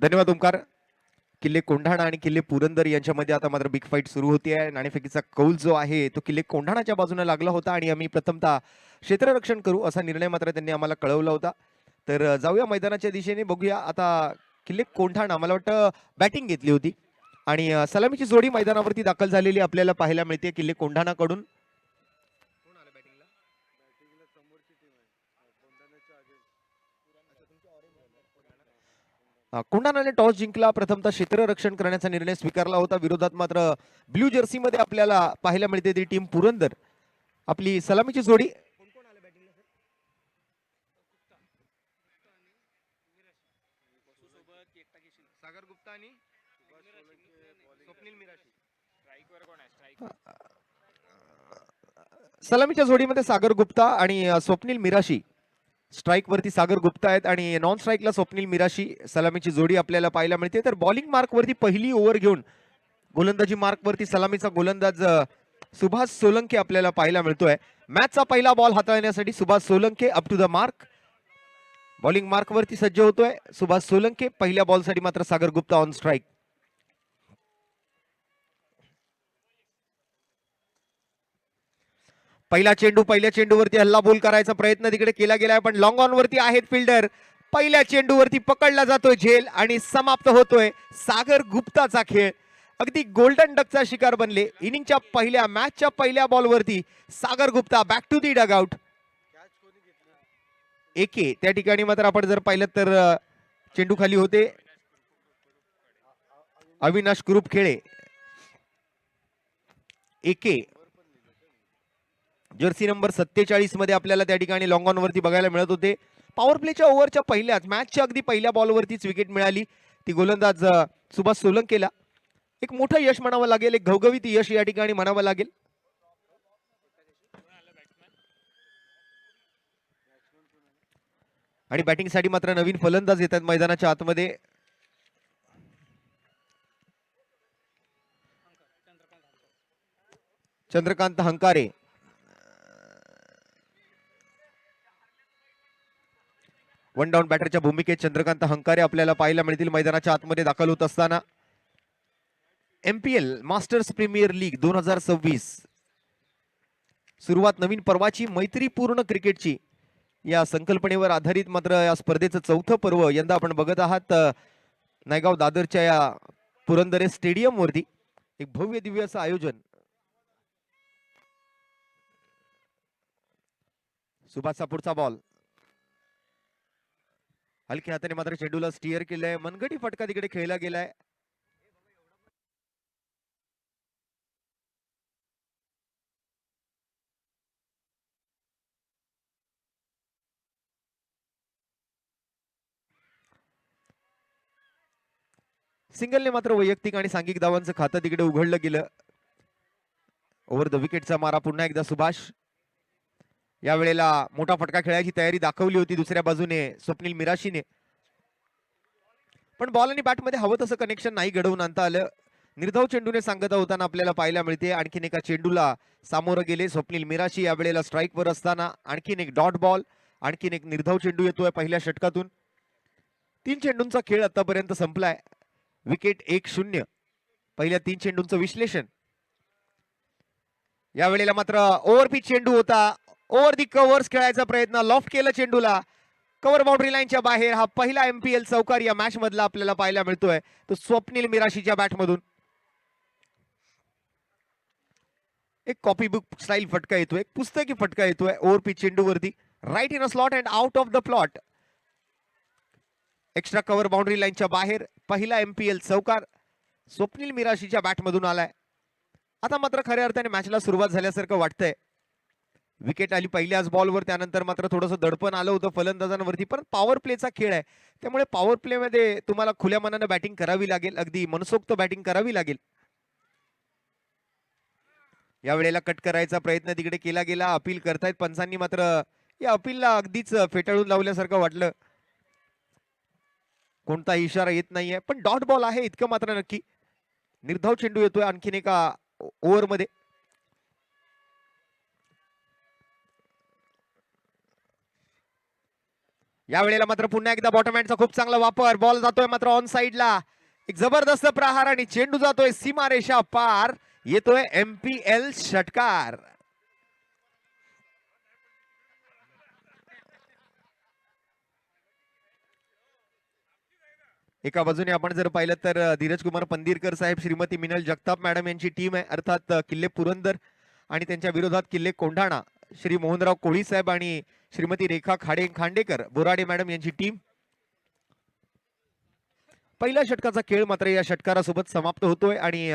धन्यवाद ओंकार. किल्ले कोंढाणा आणि किल्ले पुरंदर यांच्यामध्ये आता मात्र बिग फाईट सुरू होती आहे. नाणेफेकीचा कौल जो आहे तो किल्ले कोंढाणाच्या बाजूने लागला होता आणि आम्ही प्रथमतः क्षेत्ररक्षण करू असा निर्णय मात्र त्यांनी आम्हाला कळवला होता. तर जाऊया मैदानाच्या दिशेने, बघूया आता. किल्ले कोंढाणा मला वाटतं बॅटिंग घेतली होती आणि सलामीची जोडी मैदानावरती दाखल झालेली आपल्याला पाहायला मिळते किल्ले कोंढाणाकडून. कोंढाणाने टॉस जिंकला, प्रथमतः क्षेत्ररक्षण करण्याचा निर्णय स्वीकारला होता. विरोधात मात्र ब्ल्यू जर्सी मध्ये आपल्याला पाहायला मिळते ती टीम पुरंदर. आपली सलामीची जोडी सागर गुप्ता आणि स्वप्नील मिराशी. सलामीच्या जोडीमध्ये सागर गुप्ता आणि स्वप्नील मिराशी. स्ट्राईक वरती सागर गुप्ता आहेत आणि नॉन स्ट्राईकला स्वप्नील मिराशी सलामीची जोडी आपल्याला पाहायला मिळते. तर बॉलिंग मार्क वरती पहिली ओव्हर घेऊन गोलंदाजी मार्क वरती सलामीचा गोलंदाज सुभाष सोलंके आपल्याला पाहायला मिळतोय. मॅचचा पहिला बॉल हाताळण्यासाठी Subhash Solanke up to the mark. Bowling mark वरती सज्ज होतोय सुभाष सोलंके. पहिल्या बॉलसाठी मात्र सागर गुप्ता ऑन स्ट्राईक. पहिल्या चेंडूवरती हल्ला बोल करायचा प्रयत्न तिकडे केला गेलाय, पण लॉंग ऑन वरती आहेत फिल्डर. पहिल्या चेंडूवरती पकडला जातोय झेल आणि समाप्त होतोय सागर गुप्ताचा खेळ. अगदी गोल्डन डकचा शिकार बनले. इनिंगच्या मॅचच्या पहिल्या बॉलवरती Sagar Gupta back to the dugout. एके त्या ठिकाणी मात्र आपण जर पाहिलं तर चेंडू खाली होते अविनाश ग्रुप खेळे. एके जर्सी नंबर 47 मध्ये आपल्याला त्या ठिकाणी लॉंग ऑन वरती बघायला मिळत होते. पॉवर प्लेच्या ओव्हरच्या पहिल्याच मॅचच्या अगदी पहिल्या बॉलवरतीच विकेट मिळाली. ती गोलंदाज सुभाष सोलंकेला. एक मोठं यश म्हणावं लागेल, एक घवघवीत यश या ठिकाणी म्हणावं लागेल. आणि बॅटिंगसाठी मात्र नवीन फलंदाज येतात मैदानाच्या आतमध्ये. चंद्रकांत हंकारे. वन डाऊन बॅटरच्या भूमिकेत चंद्रकांत हंकारे आपल्याला पाहायला मिळतील मैदानाच्या आतमध्ये दाखल होत असताना. MPL मास्टर्स प्रीमियर लीग 2026 सुरुवात नवीन पर्वाची, मैत्रीपूर्ण क्रिकेटची या संकल्पनेवर आधारित मात्र या स्पर्धेचं चौथं पर्व यंदा आपण बघत आहात नायगाव दादरच्या या पुरंदरे स्टेडियम वरती. एक भव्य दिव्य असं आयोजन. सुभाषचा पुढचा बॉल हलक्या हाताने मात्र चेंडूला स्टिअर केलंय. मनगटी फटका तिकडे खेळला गेलाय. सिंगलने मात्र वैयक्तिक आणि सांघिक धावांचं खातं तिकडे उघडलं गेलं. ओव्हर द विकेटचा मारा पुन्हा एकदा सुभाष. यावेळेला मोठा फटका खेळायची तयारी दाखवली होती दुसऱ्या बाजूने स्वप्नील मिराशीने, पण बॉल आणि बॅटमध्ये हवं तसं कनेक्शन नाही घडवून आणता आलं. निर्धाव चेंडूने सांगता होताना आपल्याला पाहायला मिळते. आणखीन एका चेंडूला सामोरं गेले स्वप्नील मिराशी. यावेळेला स्ट्राईकवर असताना आणखीन एक डॉट बॉल, आणखीन एक निर्धाव चेंडू येतोय पहिल्या षटकातून. 3 चेंडूंचा खेळ आतापर्यंत संपलाय. विकेट 1-0. पहिल्या 3 चेंडूंचं विश्लेषण. यावेळेला मात्र ओव्हरपिच चेंडू होता. ओव्हर दी कव्हर्स खेळायचा प्रयत्न, लॉफ्ट केलं चेंडूला कव्हर बाउंड्री लाईनच्या बाहेर. हा पहिला MPL चौकार या मॅच मधला आपल्याला पाहायला मिळतोय तो स्वप्नील मिराशीच्या बॅटमधून. एक कॉपी बुक स्टाईल फटका येतोय, एक पुस्तकी फटका येतोय ओव्हरपिच चेंडूवरती. Right in a slot and out of the plot. Extra cover boundary लाईनच्या बाहेर पहिला MPL चौकार स्वप्नील मिराशीच्या बॅटमधून आलाय. आता मात्र खऱ्या अर्थाने मॅचला सुरुवात झाल्यासारखं वाटतंय. विकेट आली पहिल्याच बॉलवर, त्यानंतर मात्र थोडंसं दडपण आलं होतं फलंदाजांवरती. पण पॉवर प्लेचा खेळ आहे, त्यामुळे पॉवर प्ले मध्ये तुम्हाला खुल्या मनानं बॅटिंग करावी लागेल, अगदी मनसोक्त बॅटिंग करावी लागेल. यावेळेला कट करायचा प्रयत्न तिकडे केला गेला. अपील करतायत पंचांनी, मात्र या अपीलला अगदीच फेटाळून लावल्यासारखं वाटलं. कोणताही इशारा येत नाहीये, पण डॉट बॉल आहे इतकं मात्र नक्की. निर्धाव चेंडू येतोय आणखीन एका ओव्हरमध्ये. या वेळेला मात्र पुन्हा एकदा बॉटम हँडचा खूप चांगला वापर. बॉल जातोय मात्र ऑन साइडला. एक जबरदस्त प्रहार आणि चेंडू जातोय सीमारेषा पार. येतोय MPL षटकार. एका बाजूने आपण जर पाहिलं तर धीरज कुमार पंदिरकर साहेब, श्रीमती मिनल जगताप मॅडम यांची टीम आहे, अर्थात किल्ले पुरंदर, आणि त्यांच्या विरोधात किल्ले कोंढाणा श्री मोहनराव कोळी साहेब आणि श्रीमती रेखा खांडेकर बोराडे मॅडम यांची टीम. पहिल्या षटकाचा खेळ मात्र या षटकारासोबत समाप्त होतोय आणि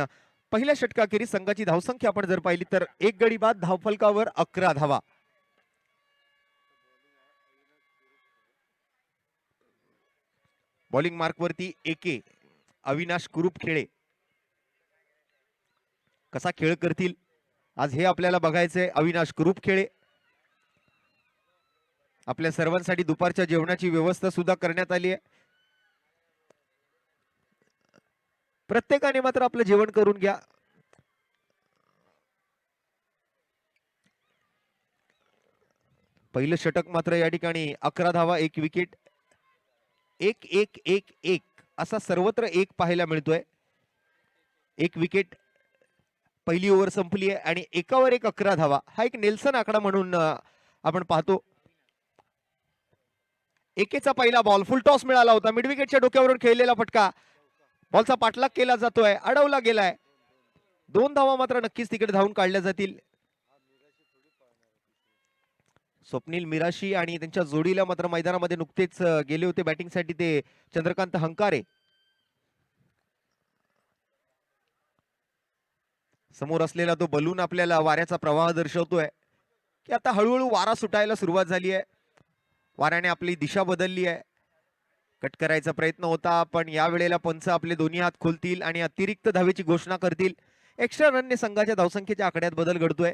पहिल्या षटकाखेरीज संघाची धावसंख्या आपण जर पाहिली तर एक गडी बाद, धावफलकावर 11 धावा. बॉलिंग मार्क वरती एके अविनाश कुरुप खेळे. कसा खेळ करतील आज हे आपल्याला बघायचंय. अविनाश कुरुप खेळे, आपल्या सर्वांसाठी दुपारच्या जेवणाची व्यवस्था सुद्धा करण्यात आली आहे. प्रत्येकाने मात्र आपलं जेवण करून घ्या. पहिलं षटक मात्र या ठिकाणी 11 धावा, 1 विकेट, 1-1-1-1 असा सर्वत्र एक पाहायला मिळतोय. 1 विकेट, पहिली ओव्हर संपली आहे आणि एकावर एक 11 धावा. हा एक नेल्सन आकडा म्हणून आपण पाहतो. एकेचा पहिला बॉल फुल टॉस मिळाला होता. मिड विकेटच्या डोक्यावरून खेळलेला फटका. बॉलचा पाठलाग केला जातोय, अडवला गेलाय. 2 धावा मात्र नक्कीच तिकडे धावून काढल्या जातील. स्वप्नील मिराशी आणि त्यांच्या जोडीला मात्र मैदानामध्ये नुकतेच गेले होते बॅटिंगसाठी ते चंद्रकांत हंकारे. समोर असलेला तो बलून आपल्याला वाऱ्याचा प्रवाह दर्शवतोय की आता हळूहळू वारा सुटायला सुरुवात झाली आहे. वाऱ्याने आपली दिशा बदलली आहे. कट करायचा प्रयत्न होता, पण या वेळेला पंच आपले दोन्ही हात खोलतील आणि अतिरिक्त धावेची घोषणा करतील. एक्स्ट्रा रनने संघाच्या धावसंख्येच्या आकड्यात बदल घडतोय.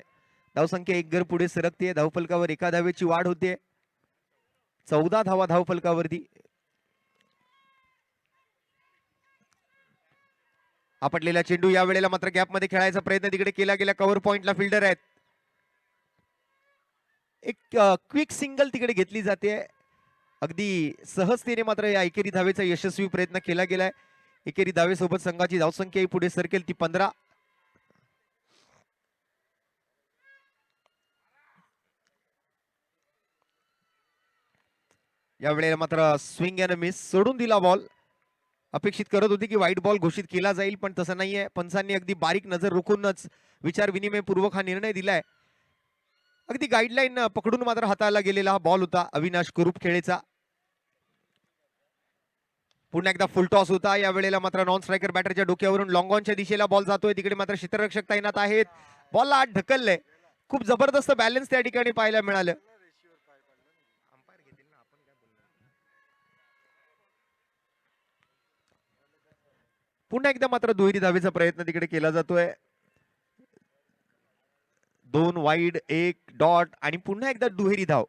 धावसंख्या एक घर पुढे सरकते. धावफलकावर एका धावेची वाढ होते. 14 धावा धावफलकावरती. आपटलेला चेंडू या वेळेला मात्र गॅपमध्ये खेळायचा प्रयत्न तिकडे केला गेला. कव्हर पॉइंटला फिल्डर आहेत. एक क्विक सिंगल तिकडे घेतली जाते. अगदी सहजतेने मात्र या एकेरी धावेचा यशस्वी प्रयत्न केला गेलाय. एकेरी धावेसोबत संघाची धावसंख्या पुढे सरकेल ती 15. या वेळेला मात्र स्विंग अँड मिस, सोडून दिला बॉल. अपेक्षित करत होती की व्हाईट बॉल घोषित केला जाईल, पण तसं नाहीये. पंचांनी अगदी बारीक नजर रोखूनच विचार विनिमयपूर्वक हा निर्णय दिलाय. अगदी गाईडलाईन पकडून मात्र हाताळला गेलेला हा बॉल होता अविनाश कुरुप खेळेचा. पुन्हा एकदा फुल टॉस होता. या वेळेला मात्र नॉन स्ट्रायकर बॅटरच्या डोक्यावरून लॉंग ऑनच्या दिशेला बॉल जातोय. तिकडे मात्र क्षेत्ररक्षक तैनात आहेत. बॉलला आत ढकललंय. खूप जबरदस्त बॅलन्स त्या ठिकाणी पाहायला मिळालं. पुन्हा एकदा मात्र दुहेरी धावेचा प्रयत्न तिकडे केला जातोय. 2 वाईड, 1 डॉट आणि पुन्हा एकदा दुहेरी धाव.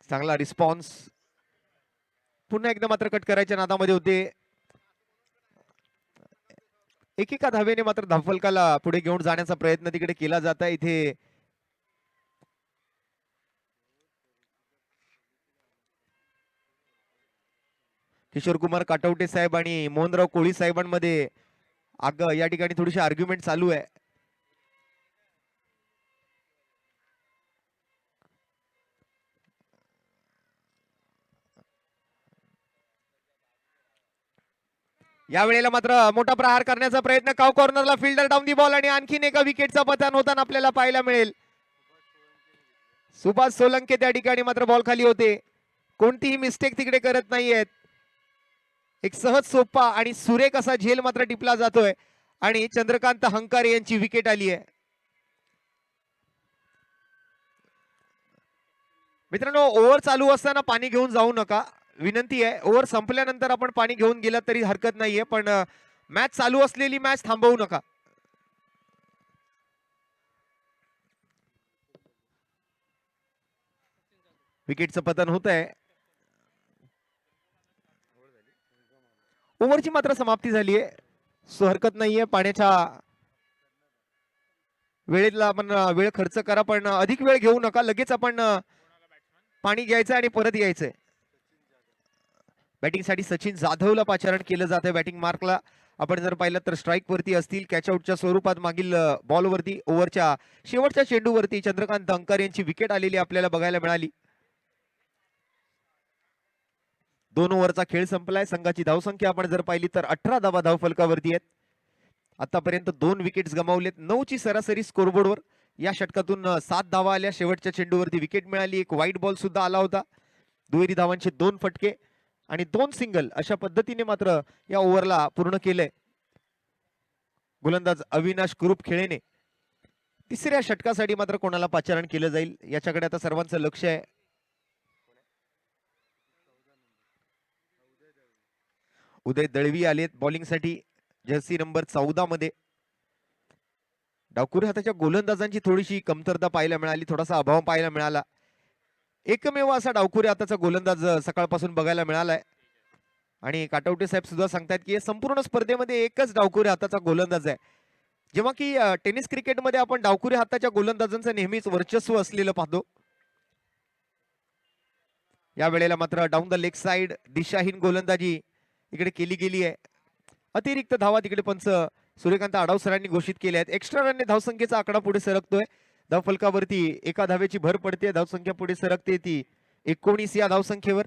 चांगला रिस्पॉन्स. पुन्हा एकदा मात्र कट करायच्या नादामध्ये होते. एकेका धावेने मात्र धावफलकाला पुढे घेऊन जाण्याचा प्रयत्न तिकडे केला जात आहे. इथे किशोर कुमार काटवटे साहेब आणि मोहनराव कोळी साहेबांमध्ये या ठिकाणी थोडीशी आर्ग्युमेंट चालू आहे. या वेळेला मात्र मोठा प्रहार करण्याचा प्रयत्न. काव कॉर्नरला फिल्डर डाऊन दी बॉल आणि आणखीन एका विकेटचा पतन होताना आपल्याला पाहायला मिळेल. सुभाष सोलंके त्या ठिकाणी मात्र बॉल खाली होते. कोणतीही मिस्टेक तिकडे करत नाहीयेत. एक सहज सोपा आणि सुरेख असा झेल मात्र टिपला जातोय आणि चंद्रकांत हंकारे यांची विकेट आली आहे. मित्रांनो, ओव्हर चालू असताना पाणी घेऊन जाऊ नका, विनंती आहे. ओव्हर संपल्यानंतर आपण पाणी घेऊन गेलात तरी हरकत नाहीये, पण मॅच चालू असलेली मॅच थांबवू नका. विकेटचं पतन होत आहे. ओव्हरची मात्र समाप्ती झाली आहे, सो हरकत नाहीये. पाण्याच्या वेळेतला आपण वेळ खर्च करा, पण अधिक वेळ घेऊ नका. लगेच आपण पाणी घ्यायचं आणि परत यायचंय. बॅटिंगसाठी सचिन जाधवला पाचारण केलं जातं बॅटिंग मार्कला. आपण जर पाहिलं तर स्ट्राईक वरती असतील, कॅच आउटच्या स्वरूपात मागील बॉलवरती ओव्हरच्या शेवटच्या चेंडूवरती चंद्रकांत अंकार यांची विकेट आलेली आपल्याला बघायला मिळाली. 2 ओव्हरचा खेळ संपलाय. संघाची धावसंख्या आपण जर पाहिली तर 18 धावा धावफलकावरती आहेत. आतापर्यंत 2 विकेट्स गमावलेत. 9 ची सरासरी स्कोरबोर्डवर. या षटकातून 7 धावा आल्या. शेवटच्या चेंडूवरती विकेट मिळाली. एक वाईट बॉल सुद्धा आला होता. दुहेरी धावांचे 2 फटके आणि 2 सिंगल अशा पद्धतीने मात्र या ओव्हरला पूर्ण केलंय. गोलंदाज अविनाश कुरूप खेळेने. तिसऱ्या षटकासाठी मात्र कोणाला पाचारण केलं जाईल याच्याकडे आता सर्वांचं लक्ष आहे. उदय दळवी आलेत बॉलिंगसाठी जर्सी नंबर 14 मध्ये. डावखुरी हाताच्या गोलंदाजांची थोडीशी कमतरता पाहायला मिळाली, थोडासा अभाव पाहायला मिळाला. एकमेव असा डावखुरी हाताचा गोलंदाज सकाळपासून बघायला मिळालाय. आणि काटवटे साहेब सुद्धा सांगतात की संपूर्ण स्पर्धेमध्ये एकच डावखुरी हाताचा गोलंदाज आहे. जेव्हा की टेनिस क्रिकेटमध्ये आपण डावखुरी हाताच्या गोलंदाजांचं नेहमीच वर्चस्व असलेलं पाहतो. या वेळेला मात्र डाऊन द लेग साइड दिशाहीन गोलंदाजी इकडे केली गेली आहे. अतिरिक्त धावा तिकडे पंच सूर्यकांत आढाव सरांनी घोषित केल्या आहेत. एक्स्ट्रा रनने धावसंख्येचा आकडा पुढे सरकतोय. धावफलकावरती एका धावेची भर पडते. धावसंख्या पुढे सरकते ती 19 या धावसंख्येवर.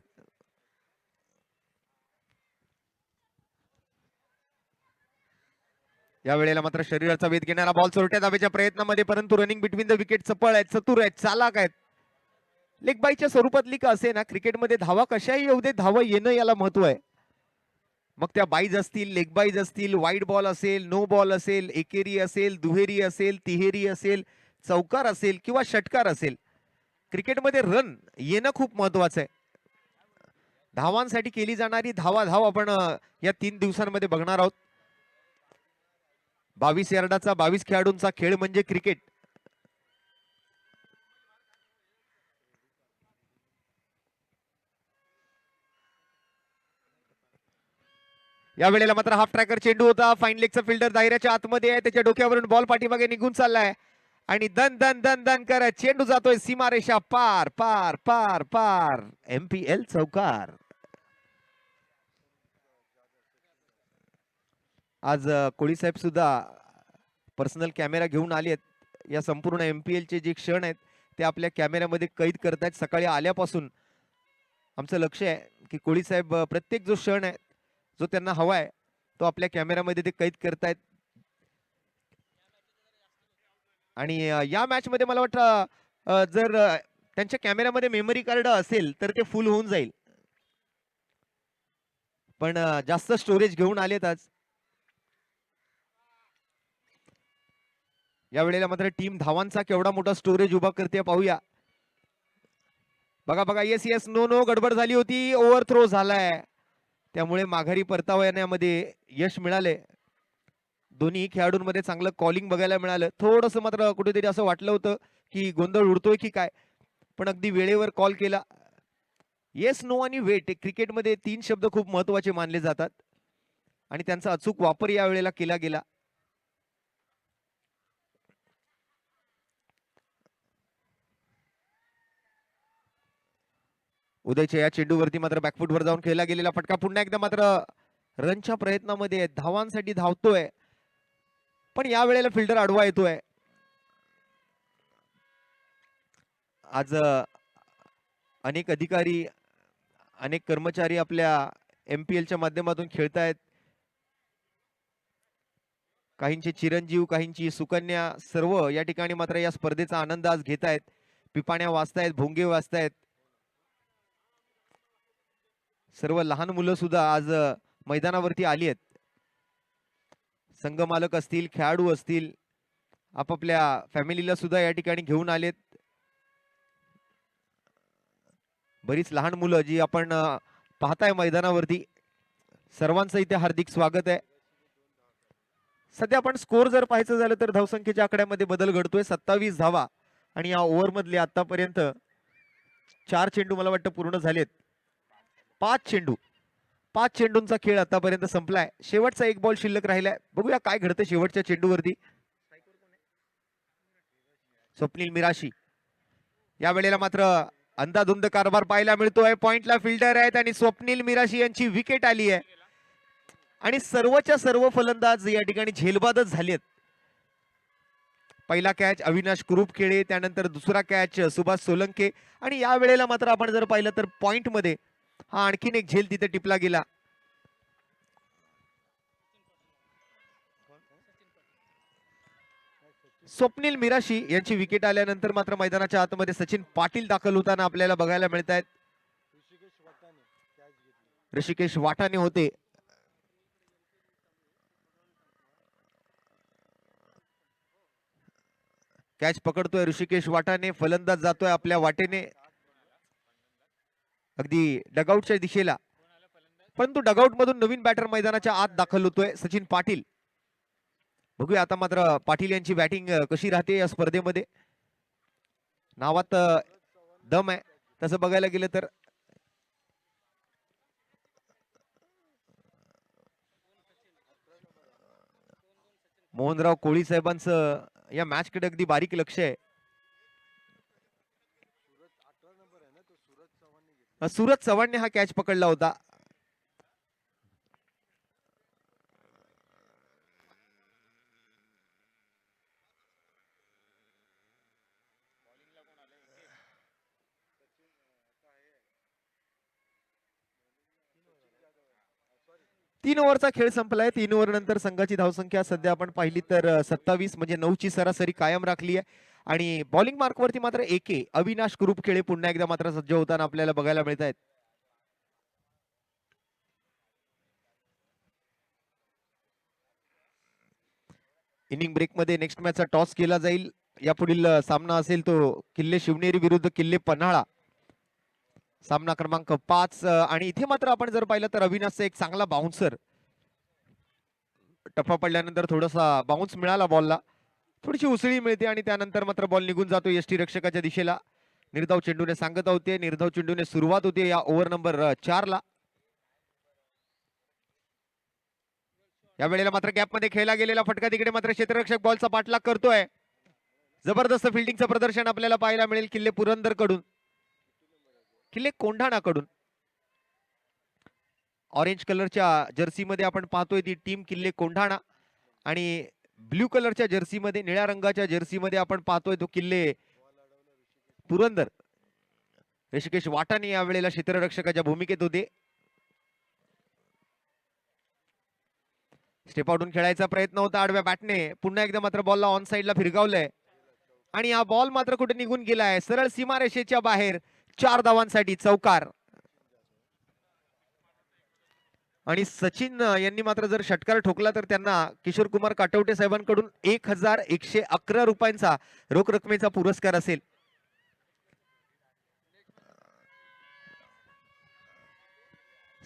या वेळेला मात्र शरीराचा वेध घेणारा बॉल चोरट्या धावेच्या प्रयत्नामध्ये, परंतु रनिंग बिटवीन द विकेट चपळ आहेत, चतुर आहेत, चालाक आहेत. लेग बायच्या स्वरूपातली का असे ना, क्रिकेटमध्ये धावा कशाही येऊ दे, धावा येणं याला महत्व आहे. मग त्या बाईज असतील, लेग बाईज असतील, वाईड बॉल असेल, नो बॉल असेल, एकेरी असेल, दुहेरी असेल, तिहेरी असेल, चौकार असेल किंवा षटकार असेल, क्रिकेटमध्ये रन येणं खूप महत्वाचं आहे. धावांसाठी केली जाणारी धाव आपण या 3 दिवसांमध्ये बघणार आहोत. 22 यार्डाचा 22 खेळाडूंचा खेळ म्हणजे क्रिकेट. या वेळेला मात्र हाफ ट्रॅकर चेंडू होता. फाईन लेगचा फिल्डर दायऱ्याच्या आतमध्ये आहे. त्याच्या डोक्यावरून बॉल पाठीमागे निघून चाललाय आणि दन दन दन दन करत चेंडू जातोय सीमारेषा पार पार पार पार. MPL चौकार. आज कोळी साहेब सुद्धा पर्सनल कॅमेरा घेऊन आले आहेत. या संपूर्ण MPL चे जे क्षण आहेत ते आपल्या कॅमेऱ्यामध्ये कैद करतायत. सकाळी आल्यापासून आमचं लक्ष आहे की कोळी साहेब प्रत्येक जो क्षण आहे जो त्यांना हवा आहे तो आपल्या कॅमेऱ्यामध्ये ते कैद करतायत. आणि या मॅच मध्ये मला वाटतं जर त्यांच्या कॅमेऱ्यामध्ये मेमरी कार्ड असेल तर ते फुल होऊन जाईल, पण जास्त स्टोरेज घेऊन आलेत आज. या वेळेला मात्र टीम धावांचा केवढा मोठा स्टोरेज उभा करते पाहूया. बघा बघा, येस येस, नो नो, गडबड झाली होती, ओव्हर थ्रो झालाय, त्यामुळे माघारी परतावा येण्यामध्ये यश मिळाले. दोन्ही खेळाडूंमध्ये चांगलं कॉलिंग बघायला मिळालं. थोडंसं मात्र कुठेतरी असं वाटलं होतं की गोंधळ उडतोय की काय, पण अगदी वेळेवर कॉल केला. येस, नो आणि वेट, क्रिकेटमध्ये 3 शब्द खूप महत्वाचे मानले जातात आणि त्यांचा अचूक वापर या वेळेला केला गेला. उदयच्या या चेंडूवरती मात्र बॅकफुटवर जाऊन खेळला गेलेला फटका पुन्हा एकदा मात्र रनच्या प्रयत्नामध्ये धावांसाठी धावतोय, पण या वेळेला फिल्डर आडवा येतोय. आज अनेक अधिकारी, अनेक कर्मचारी आपल्या MPLच्या माध्यमातून खेळतायत. काहींचे चिरंजीव, काहींची सुकन्या, सर्व या ठिकाणी मात्र या स्पर्धेचा आनंद आज घेत आहेत. पिपाण्या वाजतायत, भोंगे वाजतायत. सर्व लहान मुलं सुद्धा आज मैदानावरती आली आहेत. संघ मालक असतील, खेळाडू असतील, आपापल्या फॅमिलीला सुद्धा या ठिकाणी घेऊन आलेत. बरीच लहान मुलं जी आपण पाहताय मैदानावरती, सर्वांचं इथे हार्दिक स्वागत आहे. सध्या आपण स्कोर जर पाहायचं झालं तर धावसंख्येच्या आकड्यामध्ये बदल घडतोय. 27 धावा आणि या ओव्हर मधले आतापर्यंत 4 चेंडू मला वाटतं पूर्ण झालेत. 5 चेंडूंचा खेळ आतापर्यंत संपलाय. शेवटचा एक बॉल शिल्लक राहिलाय. बघूया काय घडतं शेवटच्या चेंडूवरती. स्वप्नील मिराशी. या वेळेला मात्र अंधाधुंद कारभार पाहायला मिळतोय. पॉइंटला फिल्डर आहेत आणि स्वप्नील मिराशी यांची विकेट आली आहे आणि सर्वच्या सर्व फलंदाज या ठिकाणी झेलबादच झालेत. पहिला कॅच अविनाश कुरुपखेडे, त्यानंतर दुसरा कॅच सुभाष सोलंके आणि या वेळेला मात्र आपण जर पाहिलं तर पॉइंट मध्ये हा आणखीन एक झेल तिथे टिपला गेला. स्वप्नील मिराशी यांची विकेट आल्यानंतर मात्र मैदानाच्या आतमध्ये सचिन पाटील दाखल होताना आपल्याला बघायला मिळत आहेत. ऋषिकेश वाटाणे होते. कॅच पकडतोय ऋषिकेश वाटाणे, फलंदाज जातोय आपल्या वाटेने अगदी डगआउटच्या दिशेला, परंतु डगआउट मधून नवीन बॅटर मैदानाच्या आत दाखल होतोय सचिन पाटील. बघूया आता मात्र पाटील यांची बॅटिंग कशी राहते या स्पर्धेमध्ये. नावात दम आहे तसं बघायला गेलं तर. मोहनराव कोळी साहेबांचं या मॅच कडे अगदी बारीक लक्ष आहे. सूरज चव्हाणने हा कॅच पकडला होता. तीन ओव्हरचा खेळ संपलाय. 3 ओव्हर नंतर संघाची धावसंख्या सध्या आपण पाहिली तर 27 म्हणजे 9ची सरासरी कायम राखली आहे आणि बॉलिंग मार्कवरती मात्र एके अविनाश कुरुपखेडे पुन्हा एकदा मात्र सज्ज होताना आपल्याला बघायला मिळत आहेत. इनिंग ब्रेक मध्ये नेक्स्ट मॅचचा टॉस केला जाईल. यापुढील सामना असेल तो किल्ले शिवनेरी विरुद्ध किल्ले पन्हाळा, सामना क्रमांक 5 आणि इथे मात्र आपण जर पाहिलं तर अविनाशचा एक चांगला बाउन्सर, टप्पा पडल्यानंतर थोडासा बाउन्स मिळाला बॉलला, थोडीशी उसळी मिळते आणि त्यानंतर मात्र बॉल निघून जातो यष्टी रक्षकाच्या दिशेला. निर्धाव चेंडूने सांगत होते, निर्धाव चेंडूने सुरुवात होते या ओव्हर नंबर 4 ला. या वेळेला मात्र गॅप मध्ये खेळला गेलेला फटका, तिकडे मात्र क्षेत्ररक्षक बॉलचा पाठलाग करतोय. जबरदस्त फिल्डिंगचं प्रदर्शन आपल्याला पाहायला मिळेल किल्ले पुरंदर कडून, किल्ले कोंढाणा कडून. ऑरेंज कलरच्या जर्सी मध्ये आपण पाहतोय ती टीम किल्ले कोंढाणा आणि ब्ल्यू कलरच्या जर्सी मध्ये, निळ्या रंगाच्या जर्सी मध्ये आपण पाहतोय तो किल्ले पुरंदर. ऋषिकेश वाटाणे या वेळेला क्षेत्ररक्षकाच्या भूमिकेत होते. स्टेप आउटून खेळायचा प्रयत्न होता आडव्या बॅटने, पुन्हा एकदा मात्र बॉलला ऑन साइडला फिरगावलंय आणि हा बॉल मात्र कुठे निघून गेलाय सरळ सीमारेषेच्या बाहेर. 4 धावांसाठी चौकार. आणि सचिन यांनी मात्र जर षटकार ठोकला तर त्यांना किशोर कुमार काटवटे साहेबांकडून 1111 रुपयांचा रोख रकमेचा पुरस्कार असेल.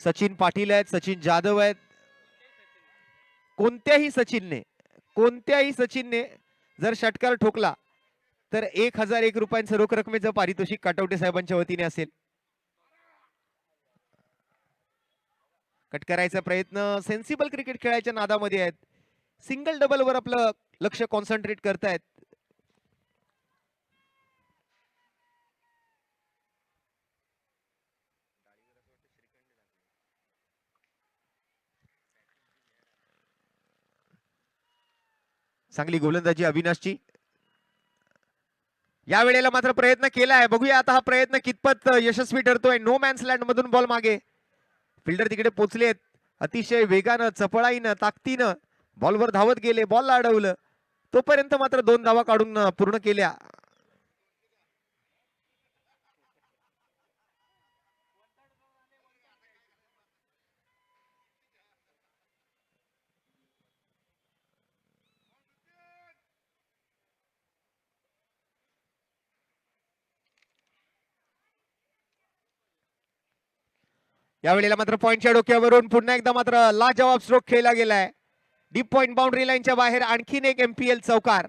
सचिन पाटील आहेत, सचिन जाधव आहेत. कोणत्याही सचिनने जर षटकार ठोकला तर 1001 रुपयांचं रोख रकमेचं पारितोषिक काटवटे साहेबांच्या वतीने असेल. कट करायचा प्रयत्न, सेन्सिबल क्रिकेट खेळायच्या नादामध्ये आहेत, सिंगल डबल वर आपलं लक्ष कॉन्सन्ट्रेट करतायत. चांगली गोलंदाजी अविनाशची. या वेळेला मात्र प्रयत्न केलाय, बघूया आता हा प्रयत्न कितपत यशस्वी ठरतोय. नो मॅन्स लँड मधून बॉल मागे, फिल्डर तिकडे पोचलेत, अतिशय वेगानं चपळाईनं ताकदीनं बॉलवर धावत गेले, बॉलला अडवलं, तोपर्यंत मात्र 2 धावा काढून पूर्ण केल्या. या वेळेला मात्र पॉइंटच्या डोक्यावरून पुन्हा एकदा मात्र लाजवाब स्ट्रोक खेळला गेलाय. डीप पॉइंट बाउंड्री लाईनच्या बाहेर आणखीन एक एमपीएल चौकार.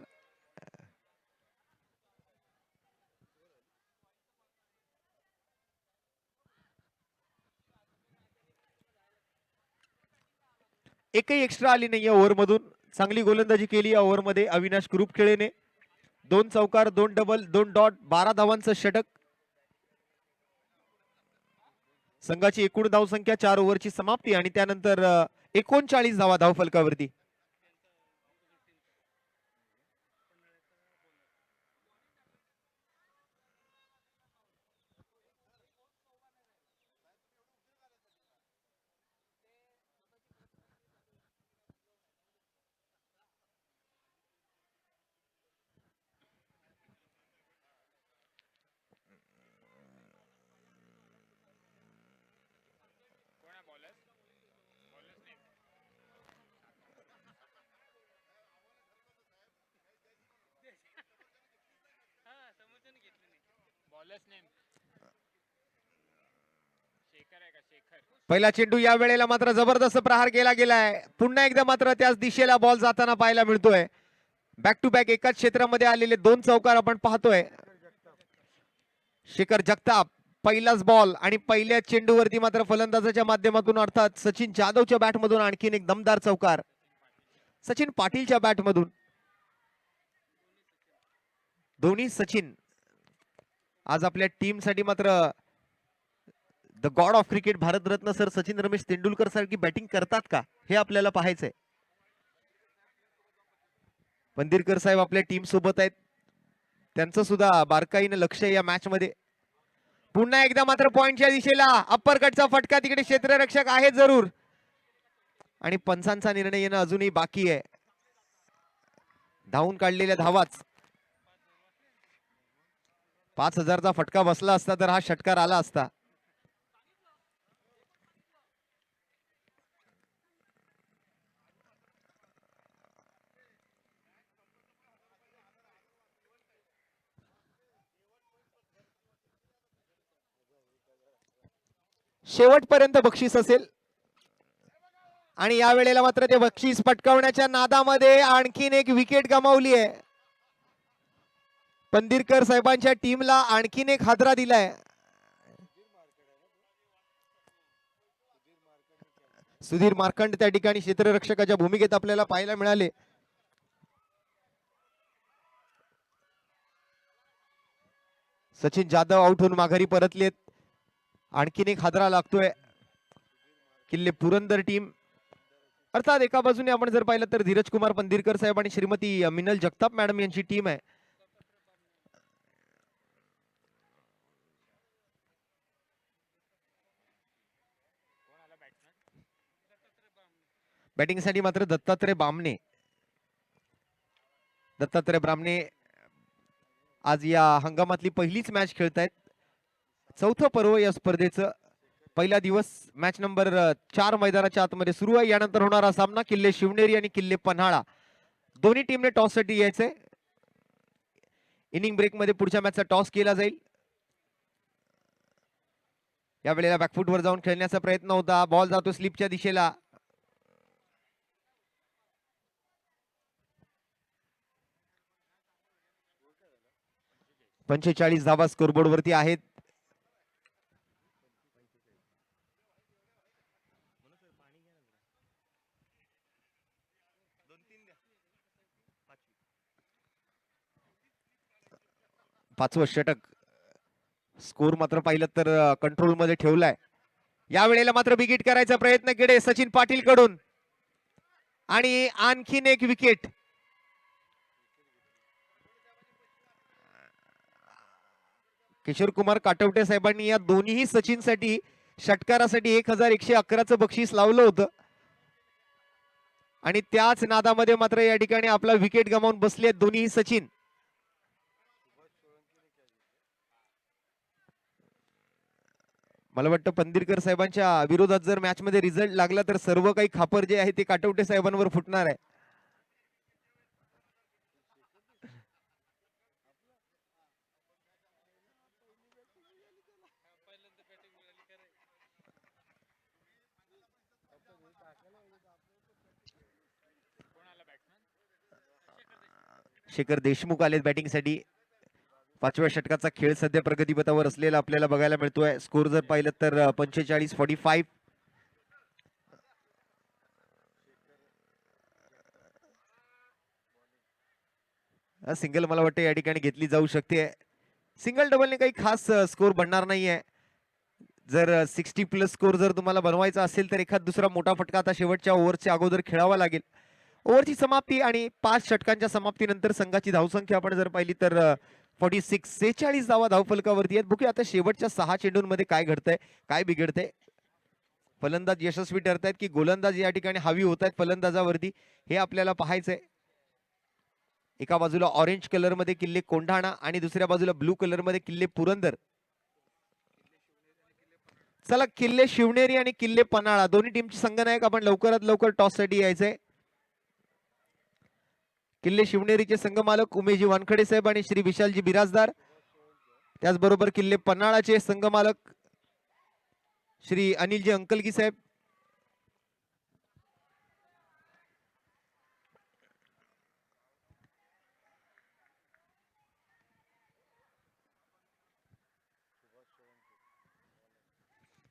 एकही एक्स्ट्रा आली नाही या ओव्हर मधून. चांगली गोलंदाजी केली या ओव्हर मध्ये अविनाश कुरुपखेडेने. 2 चौकार, 2 डबल, 2 डॉट, 12 धावांचं षटक. संघाची एकूण धावसंख्या 4 ओव्हरची समाप्ती आणि त्यानंतर 39 धावा धावफलकावरती. पहिला चेंडू या वेळेला मात्र जबरदस्त प्रहार केला गेलाय. पुन्हा एकदा मात्र त्याच दिशेला बॉल जाताना पाहायला मिळतोय. बॅक टू बॅक एकाच क्षेत्रामध्ये आलेले 2 चौकार आपण पाहतोय. शेखर जगताप पहिलाच बॉल आणि पहिल्या चेंडूवरती मात्र फलंदाजाच्या माध्यमातून अर्थात सचिन जाधवच्या बॅटमधून आणखीन एक दमदार चौकार. सचिन पाटीलच्या बॅटमधून दोन्ही सचिन आज आपल्या टीम साठी मात्र the God of cricket Bharat Ratna sir Sachin Ramesh Tendulkar सारखी बॅटिंग करतात का हे आपल्याला पाहायचंय. पंदिरकर साहेब आपल्या टीम सोबत आहेत. त्यांचं सुद्धा बारकाईने लक्ष या मॅच मध्ये. पुन्हा एकदा मात्र पॉइंटच्या दिशेला अप्पर कटचा फटका. तिकडे क्षेत्ररक्षक आहे जरूर आणि पंचांचा निर्णय येणं अजूनही बाकी आहे. धावून काढलेल्या धावाच 5000चा फटका बसला असता तर हा षटकार आला असता. शेवटपर्यंत बक्षीस असेल आणि या वेळेला मात्र ते बक्षीस पटकावण्याच्या नादामध्ये आणखीन एक विकेट गमावली आहे. पंदिरकर साहेबांच्या टीमला आणखीन एक हादरा दिलाय. सुधीर मार्कंड त्या ठिकाणी क्षेत्ररक्षकाच्या भूमिकेत आपल्याला पाहायला मिळाले. सचिन जाधव आउट होऊन माघारी परतलेत. आणखीन एक हादरा लागतोय. किल्ले पुरंदर टीम अर्थात एका बाजूने आपण जर पाहिलं तर धीरज कुमार पंदिरकर साहेब आणि श्रीमती मिनल जगताप मॅडम यांची टीम आहे. बॅटिंगसाठी मात्र दत्तात्रय बामणे. दत्तात्रय बामणे आज या हंगामातली पहिलीच मॅच खेळतायत. चौथं पर्व या स्पर्धेचं. पहिला दिवस मॅच नंबर 4 मैदानाच्या आतमध्ये सुरू आहे. यानंतर होणारा सामना किल्ले शिवनेरी आणि किल्ले पन्हाळा. दोन्ही टीमने टॉस साठी यायचंय. इनिंग ब्रेक मध्ये पुढच्या मॅचचा टॉस केला जाईल. या वेळेला बॅकफूट वर जाऊन खेळण्याचा प्रयत्न होता. बॉल जातो स्लिपच्या दिशेला. पंचेचाळीस धावा स्कोरबोर्ड वरती आहेत. पाचवं षटक. स्कोर मात्र पाहिलं तर कंट्रोल मध्ये ठेवलाय. या वेळेला मात्र विकेट करायचा प्रयत्न केले सचिन पाटील कडून आणि आणखीन एक विकेट. किशोर कुमार काटवटे साहेबांनी या दोन्ही सचिनसाठी षटकारासाठी 1111चं बक्षीस लावलं होतं आणि त्याच नादामध्ये मात्र या ठिकाणी आपला विकेट गमावून बसले दोन्ही सचिन. मला वाटतं पंदिरकर साहेबांच्या विरोधात जर मॅच मध्ये रिझल्ट लागला तर सर्व काही खापर जे आहे ते काटवटे साहेबांवर फुटणार आहे. शेखर देशमुख आलेत बॅटिंगसाठी. पाचव्या षटकाचा खेळ सध्या प्रगतीपथावर असलेला आपल्याला बघायला मिळतोय. स्कोर जर पाहिलं तर 45-45. सिंगल मला वाटतं या ठिकाणी घेतली जाऊ शकते. सिंगल डबलने काही खास स्कोर बनणार नाहीये. जर 60 प्लस स्कोर जर तुम्हाला बनवायचा असेल तर एखाद दुसरा मोठा फटका आता शेवटच्या ओव्हरच्या अगोदर खेळावा लागेल. ओव्हरची समाप्ती आणि 5 षटकांच्या समाप्तीनंतर संघाची धावसंख्या आपण जर पाहिली तर 46 धावा धावफलकावरती आहेत. बघूया आता शेवटच्या 6 चेंडूंमध्ये काय घडतंय, काय बिघडतंय. फलंदाज यशस्वी ठरतायत की गोलंदाज या ठिकाणी हावी होत आहेत फलंदाजावरती, हे आपल्याला पाहायचंय. एका बाजूला ऑरेंज कलर मध्ये किल्ले कोंढाणा आणि दुसऱ्या बाजूला ब्लू कलर मध्ये किल्ले पुरंदर. चला किल्ले शिवनेरी आणि किल्ले पन्हाळा दोन्ही टीमचे संघनायक आपण लवकरात लवकर टॉस साठी यायचंय. किल्ले शिवनेरीचे संघमालक उमेशजी वानखडे साहेब आणि श्री विशालजी बिराजदार. त्याचबरोबर किल्ले पन्हाळाचे संघमालक श्री अनिलजी अंकलगी साहेब.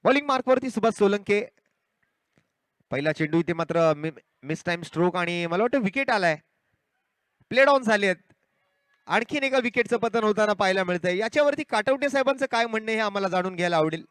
बॉलिंग मार्कवरती सुभाष सोलंके. पहिला चेंडू इथे मात्र मिस टाइम स्ट्रोक आणि मला वाटतं विकेट आलाय. प्ले डाऊन झालेत. आणखीन एका विकेटचं पतन होताना पाहायला मिळतंय. याच्यावरती काटवटे साहेबांचं काय म्हणणं हे आम्हाला जाणून घ्यायला आवडेल.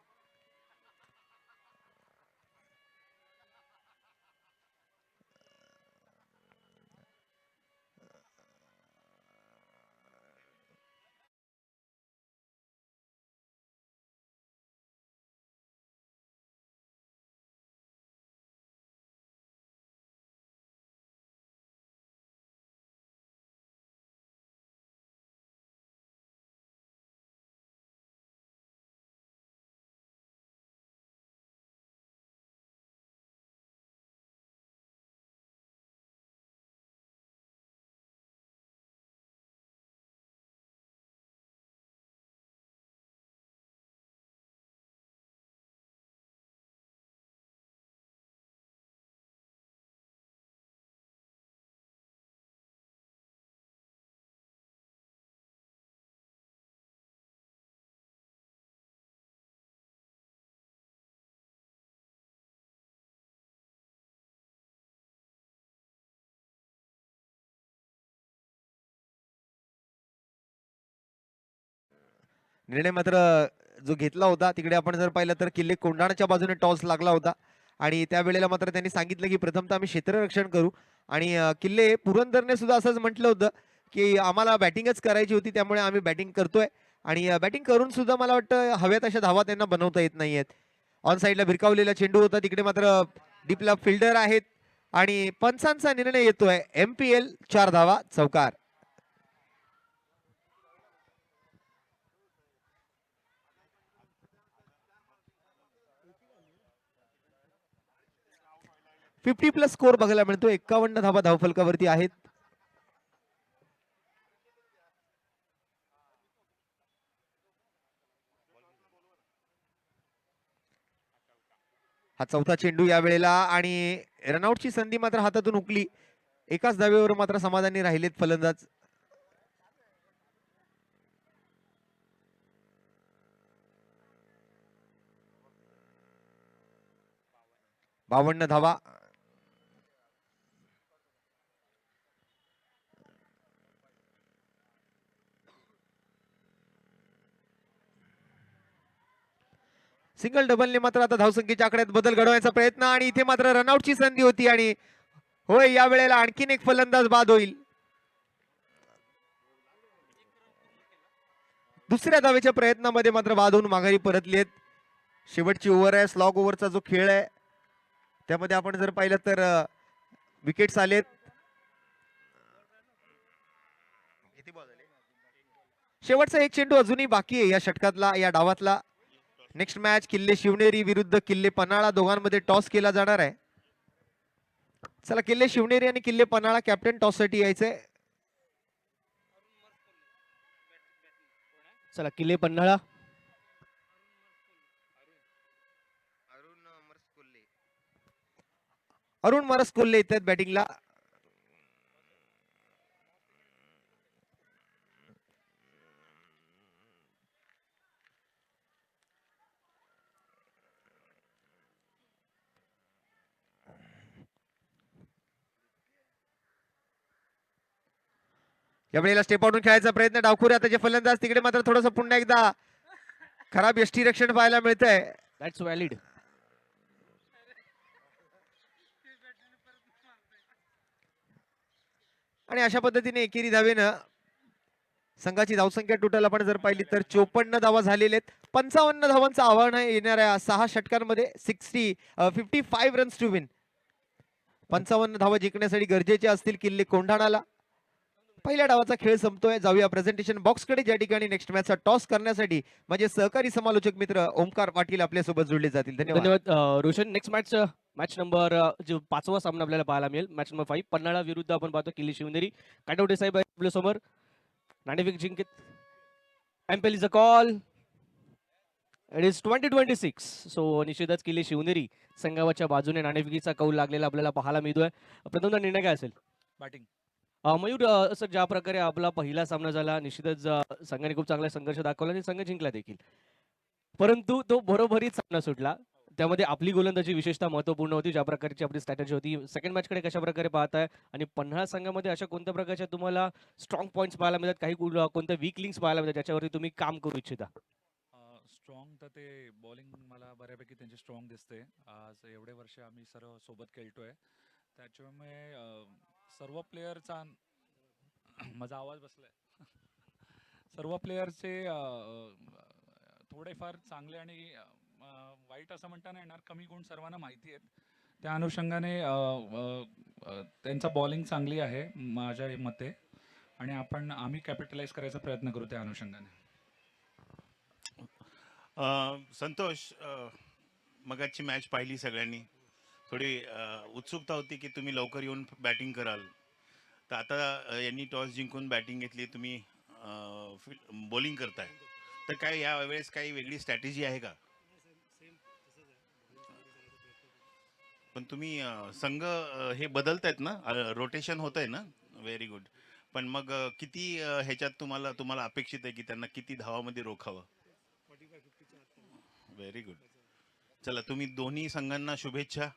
निर्णय मात्र जो घेतला होता तिकडे आपण जर पाहिलं तर किल्ले कोंढाणाच्या बाजूने टॉस लागला होता आणि त्यावेळेला मात्र त्यांनी सांगितलं की प्रथमतः आम्ही क्षेत्ररक्षण करू आणि किल्ले पुरंदरने सुद्धा असंच म्हटलं होतं की आम्हाला बॅटिंगच करायची होती त्यामुळे आम्ही बॅटिंग करतोय आणि बॅटिंग करून सुद्धा मला वाटतं हव्यात अशा धावा त्यांना बनवता येत नाहीयेत. ऑन साईडला भिरकावलेला चेंडू होता तिकडे मात्र डीपला फिल्डर आहेत आणि पंचांचा निर्णय येतोय. MPL 4 धावा चौकार. 50 प्लस स्कोर बघायला मिळतो. 51 धावा धावफलकावरती आहेत. हा चौथा चेंडू या वेळेला आणि रनआउटची संधी मात्र हातातून हुकली. एकाच धावेवर मात्र समाधानी राहिलेत फलंदाज. 52 धावा. सिंगल डबलने मात्र आता धावसंख्येच्या आकड्यात बदल घडवायचा प्रयत्न आणि इथे मात्र रनआउटची संधी होती आणि होय या वेळेला आणखीन एक फलंदाज बाद होईल. दुसऱ्या धावेच्या प्रयत्नामध्ये मात्र बाद होऊन माघारी परतलेत. शेवटची ओव्हर आहे. स्लॉग ओव्हरचा जो खेळ आहे त्यामध्ये आपण जर पाहिलं तर विकेट्स आलेत. शेवटचा एक चेंडू अजूनही बाकी आहे या षटकातला या डावातला. नेक्स्ट मॅच किल्ले शिवनेरी विरुद्ध किल्ले पन्हाळा दोघांमध्ये टॉस केला जाणार आहे. चला किल्ले शिवनेरी आणि किल्ले पन्हाळा कॅप्टन टॉस साठी यायचंय. चला किल्ले पन्हाळा. अरुण मरस कोल्हे येतात बॅटिंगला. यावेळेला स्टेप आउटून खेळायचा प्रयत्न डावखुरे आताचे फलंदाज तिकडे मात्र थोडंसं पुन्हा एकदा खराब यष्टीरक्षण पाहायला मिळतंय. That's valid. आणि अशा पद्धतीने एकेरी धावेनं संघाची धावसंख्या टोटल आपण जर पाहिली तर 54 धावा झालेले आहेत. 55 धावांचं आव्हान आहे येणाऱ्या 6 षटकांमध्ये 55 रन्स टू विन. 55 धावा जिंकण्यासाठी गरजेचे असतील किल्ले कोंढाणाला. पहिल्या डावाचा खेळ संपतोय. जाऊया प्रेझेंटेशन बॉक्स कडे, ज्या ठिकाणी नेक्स्ट मॅचचा टॉस करण्यासाठी माझे सहकारी समालोचक मित्र ओमकार पाटील आपल्या सोबत जोडले जातील. धन्यवाद रोशन. नेक्स्ट मॅच नंबर जो 5वा सामना आपल्याला पाहायला मिळेल, मॅच नंबर 5 पन्हाळा विरुद्ध आपण पाहतो किल्ले शिवनेरी. काटवडे साहेब आपल्या समोर. नाणेफेक जिंकत एम्पेल is a call. It is 20-26. So निश्चितच किल्ले शिवनेरी संघाच्या बाजूने नाणेफेकीचा कौल लागलेला आपल्याला पाहायला मिळतोय. प्रथमतः निर्णय काय असेल? बॅटिंग. मयूर सर, ज्या प्रकारे आपला पहिला सामना झाला निश्चितच संघाने खूप चांगला संघर्ष दाखवला आणि संघ जिंकला देखील, परंतु तो बरोबरीत सामना सुटला. त्यामध्ये आपली गोलंदाजी विशेषतः महत्त्वपूर्ण होती. ज्या प्रकारची आपली स्ट्रॅटेजी होती. सेकंड मॅचकडे कशा प्रकारे पाहताय आणि पन्हाळा संघामध्ये अशा कोणत्या प्रकारच्या तुम्हाला स्ट्रॉंग पॉईंट्स पाहायला मिळतात, काही कोणत्या वीक लिंक्स पाहायला मिळतात ज्याच्यावरती तुम्ही काम करू इच्छिता? स्ट्रॉंग तर ते बॉलिंग मला बऱ्यापैकी त्यांची स्ट्रॉंग दिसते. आज एवढे वर्ष आम्ही सर्व सोबत खेळतोय, त्याच्यामुळे सर्व प्लेयरचा माझा आवाज बसलाय. सर्व प्लेयरचे थोडेफार चांगले आणि वाईट असं म्हणता नाही येणार, कमी गुण सर्वांना माहिती आहेत. त्या अनुषंगाने त्यांचा बॉलिंग चांगली आहे माझ्या मते, आणि आम्ही कॅपिटलाइज करायचा प्रयत्न करू त्या अनुषंगाने. संतोष, मगाची मॅच पाहिली सगळ्यांनी, थोडी उत्सुकता होती की तुम्ही लवकर येऊन बॅटिंग कराल. तर आता यांनी टॉस जिंकून बॅटिंग घेतली, तुम्ही बॉलिंग करताय, तर काय या वेळेस काही वेगळी स्ट्रॅटेजी आहे का? पण तुम्ही संघ हे बदलतायत ना, रोटेशन होत आहे ना? Very good. पण मग किती ह्याच्यात तुम्हाला अपेक्षित आहे की त्यांना किती धावामध्ये रोखावं? Very good. चला, तुम्ही दोन्ही संघांना शुभेच्छा.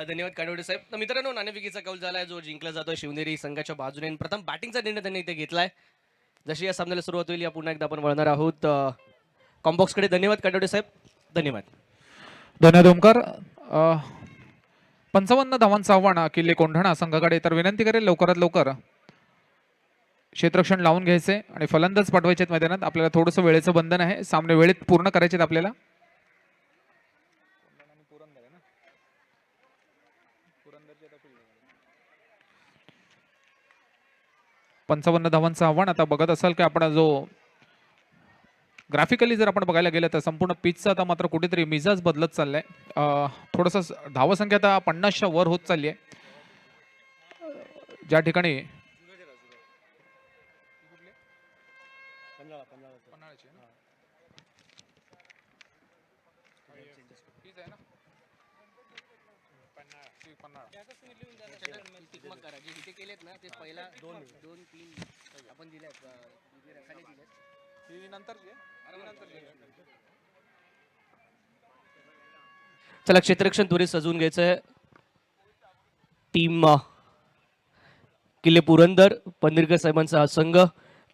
धन्यवाद काटवडे साहेब. तर मित्रांनो, नाणेफेकीचा कौल झालाय जो जिंकला जातोय शिवनेरी संघाच्या बाजूने. प्रथम बॅटिंगचा निर्णय त्यांनी इथे घेतलाय. जशी या सामन्याला सुरुवात होईल या पुन्हा एकदा आपण वळणार आहोत कॉम्बॉक्सकडे. धन्यवाद काटवडे साहेब. धन्यवाद. धन्यवाद ओमकार. 55 धावांचं आव्हान किल्ले कोंढाणा संघाकडे. तर विनंती करेल लवकरात लवकर क्षेत्ररक्षण लावून घ्यायचे आणि फलंदाज पाठवायचे आहेत मैदानात. आपल्याला थोडंसं वेळेचं बंधन आहे, सामने वेळेत पूर्ण करायचे आहेत आपल्याला. 55 धावांचं आव्हान. आता बघत असाल की आपण जो ग्राफिकली जर आपण बघायला गेलं तर संपूर्ण पिचचा आता मात्र कुठेतरी मिजाज बदलत चाललाय. थोडंसं धावसंख्या आता 50च्या वर होत चालली आहे. ज्या ठिकाणी चला, क्षेत्ररक्षण त्वरित सजवून घ्यायचंय. टीम किल्ले पुरंदर पन्नीरकर साहेबांचा हा संघ.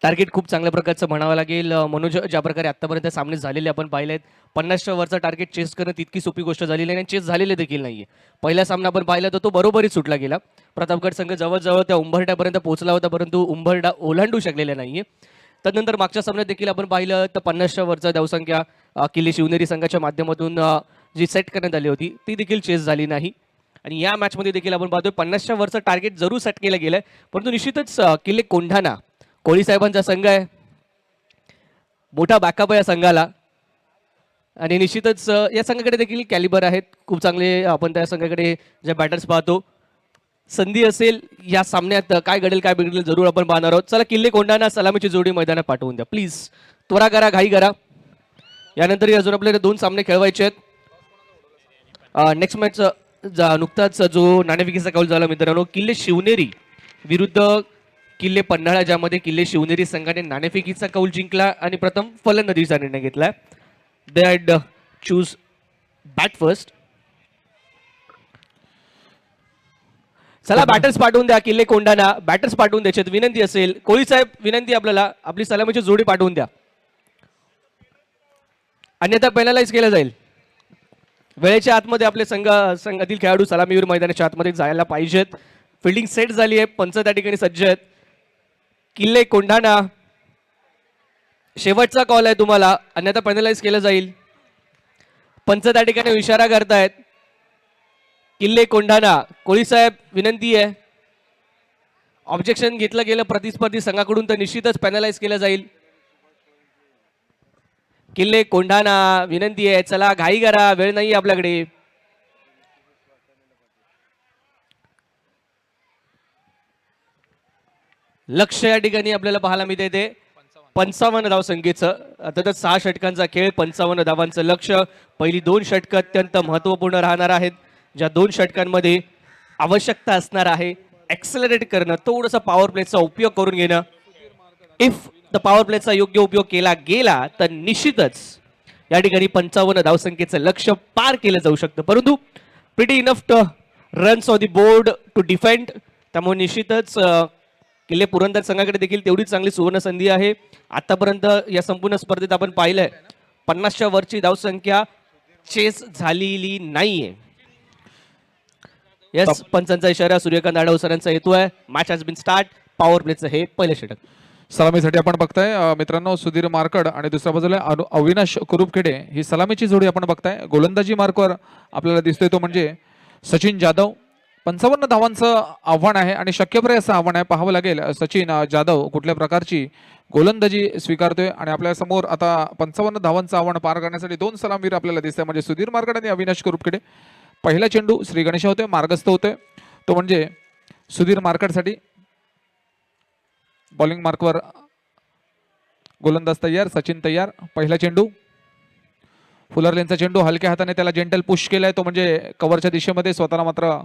टार्गेट खूप चांगल्या प्रकारचं म्हणावं लागेल. मनोज, ज्या प्रकारे आतापर्यंत सामने झालेले आपण पाहिले आहेत, 50च्या वरचा टार्गेट चेस करणं तितकी सोपी गोष्ट झालेली नाही आणि चेस झालेले देखील नाहीये. पहिला सामना आपण पाहिला तर तो बरोबरीत सुटला गेला. प्रतापगड संघ जवळजवळ त्या उंबरठ्यापर्यंत पोहोचला होता, परंतु उंबरठा ओलांडू शकलेला नाहीये. त्यानंतर मागच्या सामन्यात देखील आपण पाहिलं तर 50च्या वरचा धावसंख्या किल्ले शिवनेरी संघाच्या माध्यमातून जी सेट करण्यात आली होती ती देखील चेस झाली नाही. आणि या मॅचमध्ये देखील आपण पाहतोय 50च्या वरचं टार्गेट जरूर सेट केलं गेलंय, परंतु निश्चितच किल्ले कोंढाणा कोळी साहेबांचा संघ आहे. मोठा बॅकअप आहे या संघाला आणि निश्चितच या संघाकडे देखील कॅलिबर आहेत खूप चांगले. आपण त्या संघाकडे जे बॅटर्स पाहतो, संधी असेल या सामन्यात काय घडेल काय बिघडेल जरूर आपण पाहणार आहोत. चला, किल्ले कोंढाणा सलामीची जोडी मैदानात पाठवून द्या प्लीज. त्वरा करा, घाई करा. यानंतर अजून आपल्याला 2 सामने खेळवायचे आहेत. नेक्स्ट मॅच नुकताच जो नाणेफेकीचा कौल झाला मित्रांनो, किल्ले शिवनेरी विरुद्ध किल्ले पन्हाळा, ज्यामध्ये किल्ले शिवनेरी संघाने नाणेफेकीचा कौल जिंकला आणि प्रथम फलंदाजीचा निर्णय घेतला. They had choose bat first. चला बॅटर्स पाठवून द्या. किल्ले कोंढाणा बॅटर्स पाठवून द्यायचे विनंती असेल. कोळी साहेब विनंती आपल्याला आपली सलामीची जोडी पाठवून द्या, अन्यथा पेनलाइज केलं जाईल. वेळेच्या आतमध्ये आपले संघातील खेळाडू सलामीवीर मैदानाच्या आतमध्ये जायला पाहिजेत. फिल्डिंग सेट झाली आहे, पंच त्या ठिकाणी सज्ज आहेत. किल्ले कोंढाणा शेवटचा कॉल आहे तुम्हाला, अन्यथा पेनलाइज केलं जाईल. पंच त्या ठिकाणी इशारा करतायत. किल्ले कोंढाणा कोळी साहेब विनंती आहे, ऑब्जेक्शन घेतलं गेलं प्रतिस्पर्धी संघाकडून तर निश्चितच पेनलाइज केलं जाईल. किल्ले कोंढाणा विनंती आहे, चला घाई करा, वेळ नाही आपल्याकडे. लक्ष या ठिकाणी आपल्याला पाहायला मिळते ते 55 धावसंख्येचं. आता तर 6 षटकांचा खेळ, 55 धावांचं लक्ष. पहिली 2 षटकं अत्यंत महत्वपूर्ण राहणार आहेत, ज्या 2 षटकांमध्ये आवश्यकता असणार आहे ऍक्सेलरेट करणं, थोडंसं पॉवर प्लेचा उपयोग करून घेणं. इफ द पॉवर प्लेचा योग्य उपयोग केला गेला तर निश्चितच या ठिकाणी 55 धावसंख्येचं लक्ष पार केलं जाऊ शकतं. परंतु pretty enough to runs on the board to defend, त्यामुळे निश्चितच किल्ले पुरंदर संघाकडे देखील तेवढीच चांगली सुवर्ण संधी आहे. आतापर्यंत या संपूर्ण स्पर्धेत आपण पाहिलंय 50च्या वरची धावसंख्या चेस झालेली नाहीये. यस, पंचांचा इशारा सूर्यकांत आढाव सरांचा येतोय. Match has been start. Power प्लेचं हे पहिलं षटक. सलामीसाठी आपण बघताय मित्रांनो सुधीर मार्कड आणि दुसऱ्या बाजूला अविनाश कुरुपखेडे ही सलामीची जोडी आपण बघताय. गोलंदाजी मार्कवर आपल्याला दिसतोय तो म्हणजे सचिन जाधव. 55 धावांचं आव्हान आहे आणि शक्यप्राय असं आव्हान आहे. पाहावं लागेल सचिन जाधव कुठल्या प्रकारची गोलंदाजी स्वीकारतोय. आणि आपल्या समोर आता 55 धावांचं आव्हान पार करण्यासाठी 2 सलामवीर आपल्याला दिसतंय, म्हणजे सुधीर मार्कड आणि अविनाश कुरुपखेडे. पहिला चेंडू श्री गणेश होतोय, मार्गस्थ होतोय, तो म्हणजे सुधीर मार्कडसाठी. बॉलिंग मार्कवर गोलंदाज तयार, सचिन तयार. पहिला चेंडू फुलर लेनचा चेंडू, हलक्या हाताने त्याला जेंटल पुश केलाय, तो म्हणजे कव्हरच्या दिशेमध्ये. स्वतःला मात्र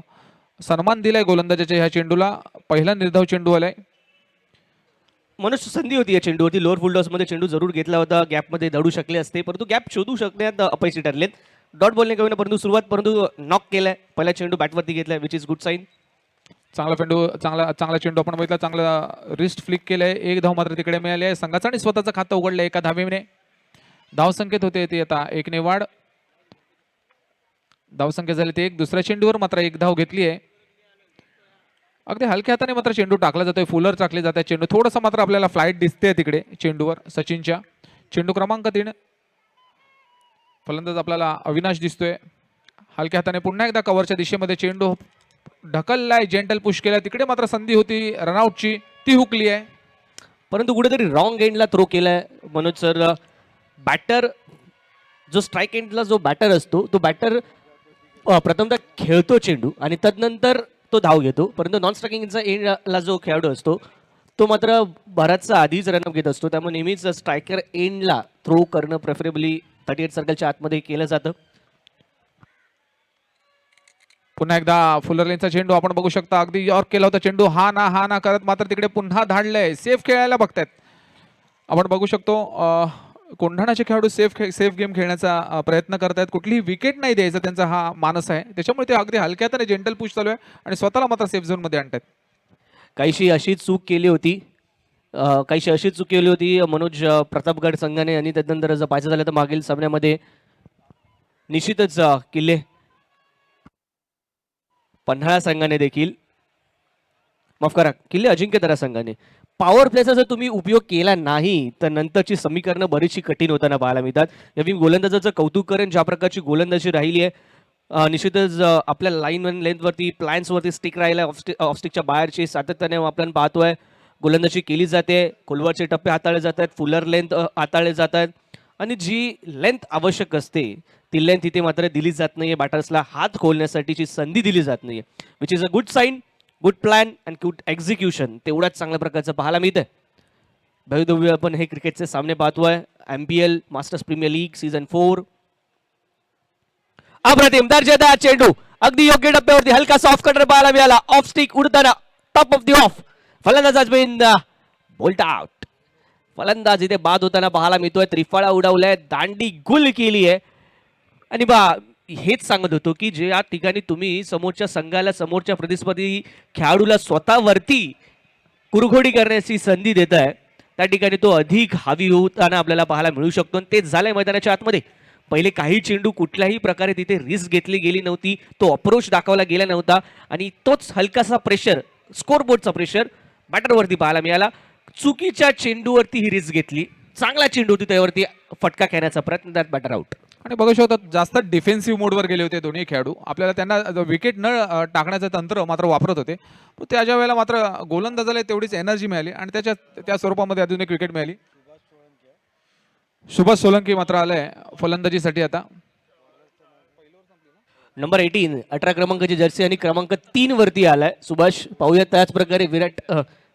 सन्मान दिलाय गोलंदाजाच्या ह्या चेंडूला. पहिला निर्धाव चेंडू आलाय. मनुष्य संधी होती या चेंडूवरती. लोअर फुल टॉस मध्ये चेंडू जरूर घेतला होता, गॅपमध्ये धडू शकले असते, परंतु गॅप शोधू शकण्यात अपयशी ठरलेत. डॉट बॉलने कमी परंतु सुरुवात परंतु नॉक केलाय. पहिला चेंडू बॅटवरती घेतलाय, विच इज गुड साईन. चांगला चेंडू आपण बघितला, चांगला रिस्ट फ्लिक केलंय. 1 धाव मात्र तिकडे मिळाली आहे. संघाचं आणि स्वतःचं खातं उघडलंय एका धावेने. धावसंख्येत होते ती आता 1 ने वाढ. धावसंख्या झाली ते 1. दुसऱ्या चेंडूवर मात्र 1 धाव घेतली आहे. अगदी हलक्या हाताने मात्र चेंडू टाकला जातोय, फुलर टाकले जात आहे चेंडू. थोडंसं मात्र आपल्याला फ्लाईट दिसते तिकडे चेंडूवर सचिनच्या. चेंडू क्रमांक 3. फलंदाज आपल्याला अविनाश दिसतोय. हलक्या हाताने पुन्हा एकदा कव्हरच्या दिशेमध्ये चेंडू ढकललाय, जेंटल पुश केलाय. तिकडे मात्र संधी होती रनआउटची, ती हुकली आहे. परंतु कुठेतरी रॉंग एंडला थ्रो केलाय मनोज सर. बॅटर जो स्ट्राईक एंडला जो बॅटर असतो तो बॅटर प्रथमतः खेळतो चेंडू आणि तदनंतर तो धाव घेतो, परंतु नॉन स्ट्रायकिंगचा एंडला जो खेळाडू असतो तो मात्र बराचसा आधीच रनअप घेत असतो. त्यामुळे नेहमीच स्ट्रायकर एंडला थ्रो करणं प्रेफरेबली 38 सर्कलच्या आतमध्ये केलं जातं. पुन्हा एकदा फुलर लेनचा चेंडू आपण बघू शकता. अगदी यॉर्क केला होता चेंडू, हा ना करत मात्र तिकडे पुन्हा धाडलंय. सेफ खेळायला बघतायत आपण बघू शकतो. कोंढाणाचे खेळाडू सेफ गेम खेळण्याचा प्रयत्न करतायत. कुठलीही विकेट नाही द्यायचा त्यांचा हा मानस आहे, त्याच्यामुळे ते अगदी हलक्या हाताने जेंटल पुश चालू आहे आणि स्वतःला मात्र सेफ झोन मध्ये आणतात. काहीशी अशी चूक केली होती मनोज प्रतापगड संघाने. आणि त्यानंतर जर पाहायचं झालं तर मागील सामन्यामध्ये निश्चितच किल्ले पन्हाळा संघाने देखील, माफ करा, किल्ले अजिंक्यतारा संघाने पॉवर प्लेचा जर तुम्ही उपयोग केला नाही तर नंतरची समीकरणं बरीचशी कठीण होताना पाहायला मिळतात. नवीन गोलंदाजाचं कौतुक करेन, ज्या प्रकारची गोलंदाजी राहिली आहे. निश्चितच आपल्या लाईन लेंथवरती प्लॅन्सवरती स्टिक राहिला, ऑफस्टिकच्या बाहेरची सातत्याने आपण पाहतोय गोलंदाजी केली जाते. खोलवरचे टप्पे हाताळले जात आहेत, फुलर लेंथ हाताळले जात आहेत आणि जी लेंथ आवश्यक असते ती लेंथ इथे मात्र दिली जात नाहीये. बॅटर्सला हात खोलण्यासाठीची संधी दिली जात नाहीये, which is a good sign. Good plan and good execution तेवढ्याच चांगल्या प्रकारचं पाहायला मिळतंय. भव्य आपण हे क्रिकेटचे सामने पाहतोय. MPL masters premier league season 4. अप्रतिम दर्जेदार चेंडू अगदी योग्य टप्प्यावरती हलका सॉफ्ट कटर पाहायला मिळाला. ऑफ स्टिक उडताना टॉप ऑफ द ऑफ. फलंदाज बिन बोल्ट आउट. फलंदाज इथे बाद होताना पाहायला मिळतोय. त्रिफळा उडवलाय, दांडी गुल केली आहे आणि हेच सांगत होतो की ज्या ठिकाणी तुम्ही समोरच्या संघाला, समोरच्या प्रतिस्पर्धी खेळाडूला स्वतःवरती कुरघोडी करण्याची संधी देत आहे, त्या ठिकाणी तो अधिक हावी होताना आपल्याला पाहायला मिळू शकतो. आणि तेच झालंय मैदानाच्या आतमध्ये. पहिले काही चेंडू कुठल्याही प्रकारे तिथे रिस्क घेतली गेली नव्हती, तो अप्रोच दाखवला गेला नव्हता आणि तोच हलकासा प्रेशर, स्कोरबोर्डचा प्रेशर बॅटरवरती पाहायला मिळाला. चुकीच्या चेंडूवरती ही रिस्क घेतली, चांगला चेंडू होती त्यावरती फटका खेळण्याचा प्रयत्न, त्यात बॅटर आउट. आणि बघू शकतात जास्त डिफेन्सिव्ह मोडवर गेले होते दोन्ही खेळाडू. आपल्याला त्यांना विकेट न टाकण्याचं तंत्र मात्र वापरत होते. पण त्याच्या वेळेला मात्र गोलंदाजाला तेवढीच एनर्जी मिळाली आणि त्या स्वरूपामध्ये अजून एक विकेट मिळाली. सुभाष सोलंकी मात्र आलाय फलंदाजीसाठी आता. नंबर 18 क्रमांकाची जर्सी आणि क्रमांक 3 वरती आलाय सुभाष. पाहूया त्याच प्रकारे विराट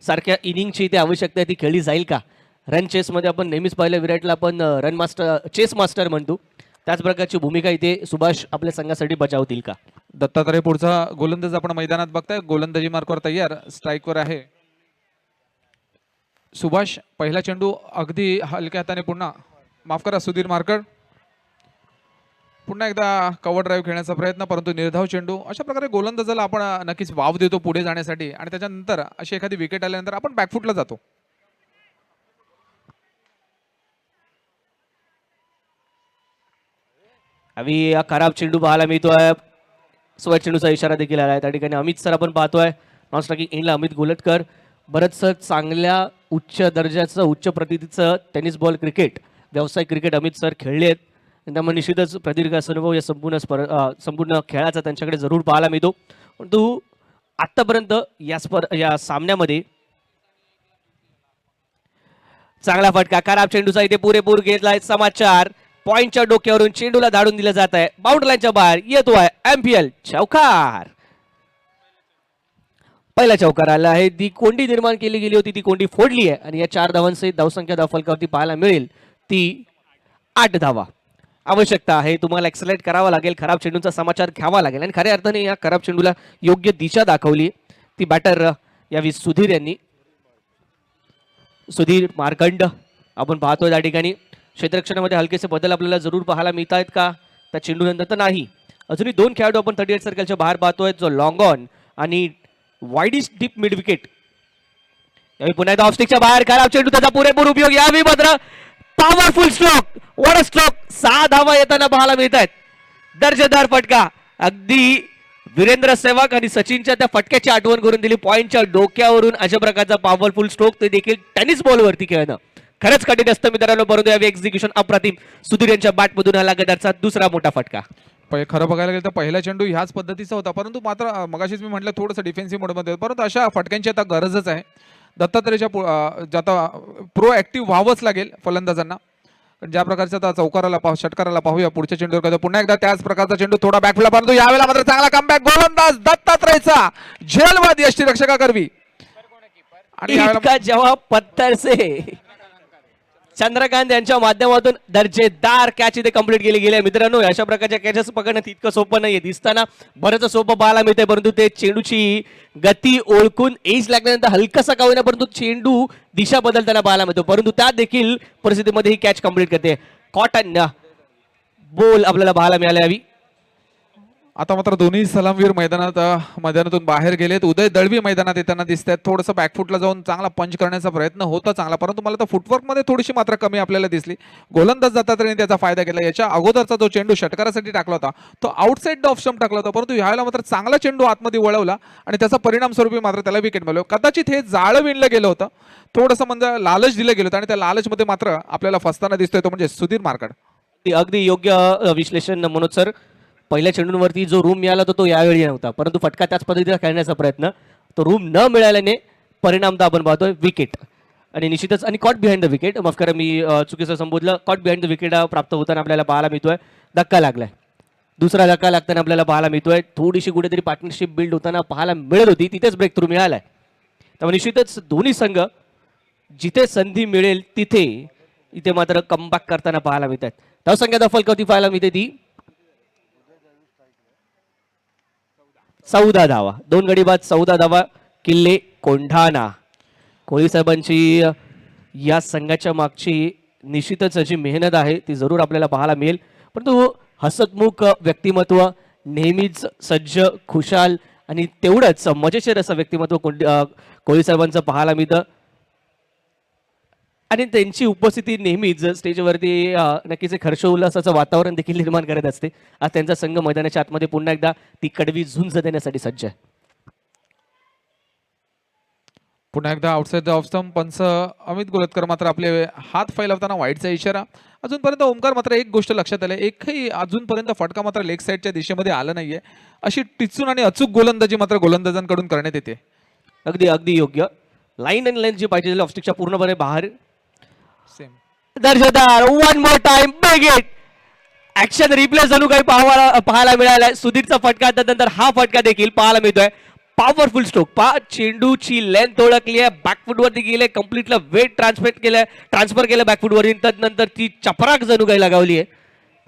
सारख्या इनिंगची इथे आवश्यकता आहे ती खेळली जाईल का. रन चेसमध्ये आपण नेहमीच पाहिलं विराटला आपण रन मास्टर, चेस मास्टर म्हणतो. त्याच प्रकारची भूमिका इथे सुभाष आपल्या संघासाठी बजावतील का. दत्तात्रय पुढचा गोलंदाज आपण मैदानात बघताय. गोलंदाजी मार्कवर तयार, स्ट्राईकवर आहे सुभाष. पहिला चेंडू अगदी हलक्या हाताने पुन्हा, माफ करा सुधीर मार्कड, पुन्हा एकदा कव्हर ड्राईव्ह खेळण्याचा प्रयत्न, परंतु निर्धाव चेंडू. अशा प्रकारे गोलंदाजाला आपण नक्कीच वाव देतो पुढे जाण्यासाठी आणि त्याच्यानंतर अशी एखादी विकेट आल्यानंतर आपण बॅकफुटला जातो. आम्ही खराब चेंडू पाहायला मिळतोय. स्व चेंडूचा इशारा देखील आलाय. त्या ठिकाणी अमित सर आपण पाहतोय नॉन स्ट्रायकिंग एंडला अमित गोलटकर. बरंचसं चांगल्या उच्च दर्जाचं, उच्च प्रतीचं टेनिस बॉल क्रिकेट, व्यावसायिक क्रिकेट अमित सर खेळले आहेत. त्यामुळे निश्चितच प्रदीर्घ अनुभव या संपूर्ण खेळाचा त्यांच्याकडे जरूर पाहायला मिळतो. परंतु आतापर्यंत या सामन्यामध्ये चांगला फटका, खराब चेंडूचा इथे पुरेपूर घेतलाय समाचार. पॉइंटच्या डोक्यावरून चेंडूला धाडून दिलं जात आहे, बाउंड्री लाईनच्या बाहेर येतोय एमपीएल चौकार. पहिला चौकार आला आहे. ती कोंडी निर्माण केली गेली होती, ती कोंडी फोडली आहे आणि या 4 धावांसहित धावसंख्या धावफलकावरती पाहायला मिळेल ती 8 धावा. आवश्यकता आहे, तुम्हाला एक्सलेट करावा लागेल, खराब चेंडूचा समाचार घ्यावा लागेल आणि खऱ्या अर्थाने या खराब चेंडूला योग्य दिशा दाखवली ती बॅटर यावेळी सुधीर यांनी. सुधीर मार्कंड आपण पाहतोय त्या ठिकाणी. क्षेत्ररक्षणामध्ये हलकेसे बदल आपल्याला जरूर पाहायला मिळत आहेत का त्या चेंडू नंतर तर नाही. अजूनही 2 खेळाडू आपण 38 सर्कलच्या बाहेर पाहतोय, जो लॉंग ऑन आणि वाईडिश डीप मिड विकेट. यावेळी पुन्हा एकदा ऑफस्टिकच्या बाहेर खराब चेंडू, त्याचा पुरेपूर उपयोग. यावेळी मात्र powerful stroke, what a stroke. 6 धावा येताना पाहायला मिळत आहेत. दर्जेदार फटका, अगदी वीरेंद्र सेहवाग आणि सचिनच्या त्या फटक्याची आठवण करून दिली. पॉइंटच्या डोक्यावरून अशा प्रकारचा पॉवरफुल स्ट्रोक, ते देखील टेनिस बॉलवरती खेळणं खरंच कठीण असतं मित्रांनो. परंतु यावेळी एक्झिक्युशन अप्रतिम. सुधीर यांच्या बॅटमधून हा लगातारचा दुसरा मोठा फटका. खरं बघायला गेलं तर पहिला चेंडू ह्याच पद्धतीचा होता, परंतु मात्र मगाशीच मी म्हटलं थोडंसं डिफेन्सिव्ह मोडमध्ये, परंतु अशा फटक्यांची आता गरजच आहे. दत्तात्रयच्या आता प्रो ऍक्टिव्ह व्हावंच लागेल फलंदाजांना. ज्या प्रकारचा आता चौकाराला षटकाराला पाहूया पुढच्या चेंडूवर. पुन्हा एकदा त्याच प्रकारचा चेंडू थोडा बॅकफुला, परंतु यावेळेला मात्र चांगला कमबॅक. गोलंदाज दत्तात्रयचा झेलवाद यष्टीरक्षका करवी आणि इतका जवाब पत्थर से चंद्रकांत यांच्या माध्यमातून दर्जेदार कॅच इथे कंप्लीट केली गेली आहे मित्रांनो. अशा प्रकारच्या कॅचेस पकडणं तितकं सोपं नाहीये. दिसताना बरंच सोपं पाहायला मिळतंय, परंतु ते चेंडूची गती ओळखून एज लागल्यानंतर हलकासा का होईना परंतु चेंडू दिशा बदलताना पाहायला मिळतो. परंतु त्या देखील परिस्थितीमध्ये ही कॅच कंप्लीट करते. कॉटन बॉल आपल्याला पाहायला मिळाला यावी. आता मात्र दोन्ही सलामवीर मैदानातून बाहेर गेलेत. उदय दळवी मैदानात येताना दिसत आहेत. थोडंसं बॅकफुटला जाऊन चांगला पंच करण्याचा प्रयत्न होता चांगला, परंतु मला तर फुटवर्कमध्ये थोडीशी मात्र कमी आपल्याला दिसली. गोलंदाज दत्तात्रयने त्याचा फायदा घेतला. याच्या अगोदरचा जो चेंडू षटकारासाठी टाकला होता तो आउटसाइड द ऑफ स्टंप टाकला होता, परंतु ह्यावेळेला मात्र चांगला चेंडू आतमध्ये वळवला आणि त्याचा परिणाम स्वरूपी मात्र त्याला विकेट मिळालं. कदाचित हे जाळं विणलं गेलं होतं, थोडंसं म्हणजे लालच दिलं गेलं होतं आणि त्या लालचमध्ये मात्र आपल्याला फसताना दिसतोय तो म्हणजे सुधीर मार्कड. अगदी योग्य विश्लेषण मनोज सर. पहिल्या चेंडूंवरती जो रूम मिळाला तो यावेळी नव्हता, परंतु फटका त्याच पद्धतीचा खेळण्याचा प्रयत्न, तो रूम न मिळाल्याने परिणाम तर आपण पाहतोय विकेट. आणि निश्चितच आणि कॉट बिहाइंड द विकेट, माफ करा मी चुकीचं संबोधलं, कॉट बिहाइंड द विकेट प्राप्त होताना आपल्याला पाहायला मिळतोय. धक्का लागलाय, दुसरा धक्का लागताना आपल्याला पाहायला मिळतोय. थोडीशी कुठेतरी पार्टनरशिप बिल्ड होताना पाहायला मिळत होती, तिथेच ब्रेक थ्रू मिळालाय. त्यामुळे निश्चितच दोन्ही संघ जिथे संधी मिळेल तिथे इथे मात्र कमबॅक करताना पाहायला मिळत आहेत. धावसंख्या दफलकावती पाहायला मिळते ती 14 धावा. 2 गडी बाद 14 धावा. किल्ले कोंढाणा. कोळी साहेबांची या संघाच्या मागची निश्चितच अशी मेहनत आहे ती जरूर आपल्याला पाहायला मिळेल. परंतु हसतमुख व्यक्तिमत्व, नेहमीच सज्ज, खुशाल आणि तेवढंच मजेशीर असं व्यक्तिमत्व कोहली साहेबांचं पाहायला मिळतं. आणि त्यांची उपस्थिती नेहमीच स्टेजवरती नक्कीच एक हर्षोल्लासाचं वातावरण देखील निर्माण करत असते. आज त्यांचा संघ मैदानाच्या आतमध्ये पुन्हा एकदा ती कडवी झुंज देण्यासाठी सज्ज आहे. पुन्हा एकदा आउटसाइड द ऑफ स्टंप पंच अमित गोलतकर मात्र आपले हात फैलावताना वाईटचा इशारा. अजूनपर्यंत ओमकार मात्र एक गोष्ट लक्षात आली, एकही अजूनपर्यंत फटका मात्र लेग साईडच्या दिशेमध्ये आला नाहीये. अशी टिचून आणि अचूक गोलंदाजी मात्र गोलंदाजांकडून करण्यात येते. अगदी अगदी योग्य. लाईन अँड लेंथ जी पाहिजे ऑफस्टिकच्या पूर्णपणे बाहेर. सेम दर्शकदार one more time big hit. Action replay जणू काही पाहायला मिळालाय. सुधीरचा फटका त्यानंतर हा फटका देखील पाहायला मिळतोय. पॉवरफुल स्ट्रोक चेंडूची लेंथ ओळखली आहे, बॅकफुट वरती गेले, कम्प्लिटला वेट ट्रान्सफर केलं बॅकफुट वरून, त्यानंतर ती चपराक जणू काही लगावली आहे.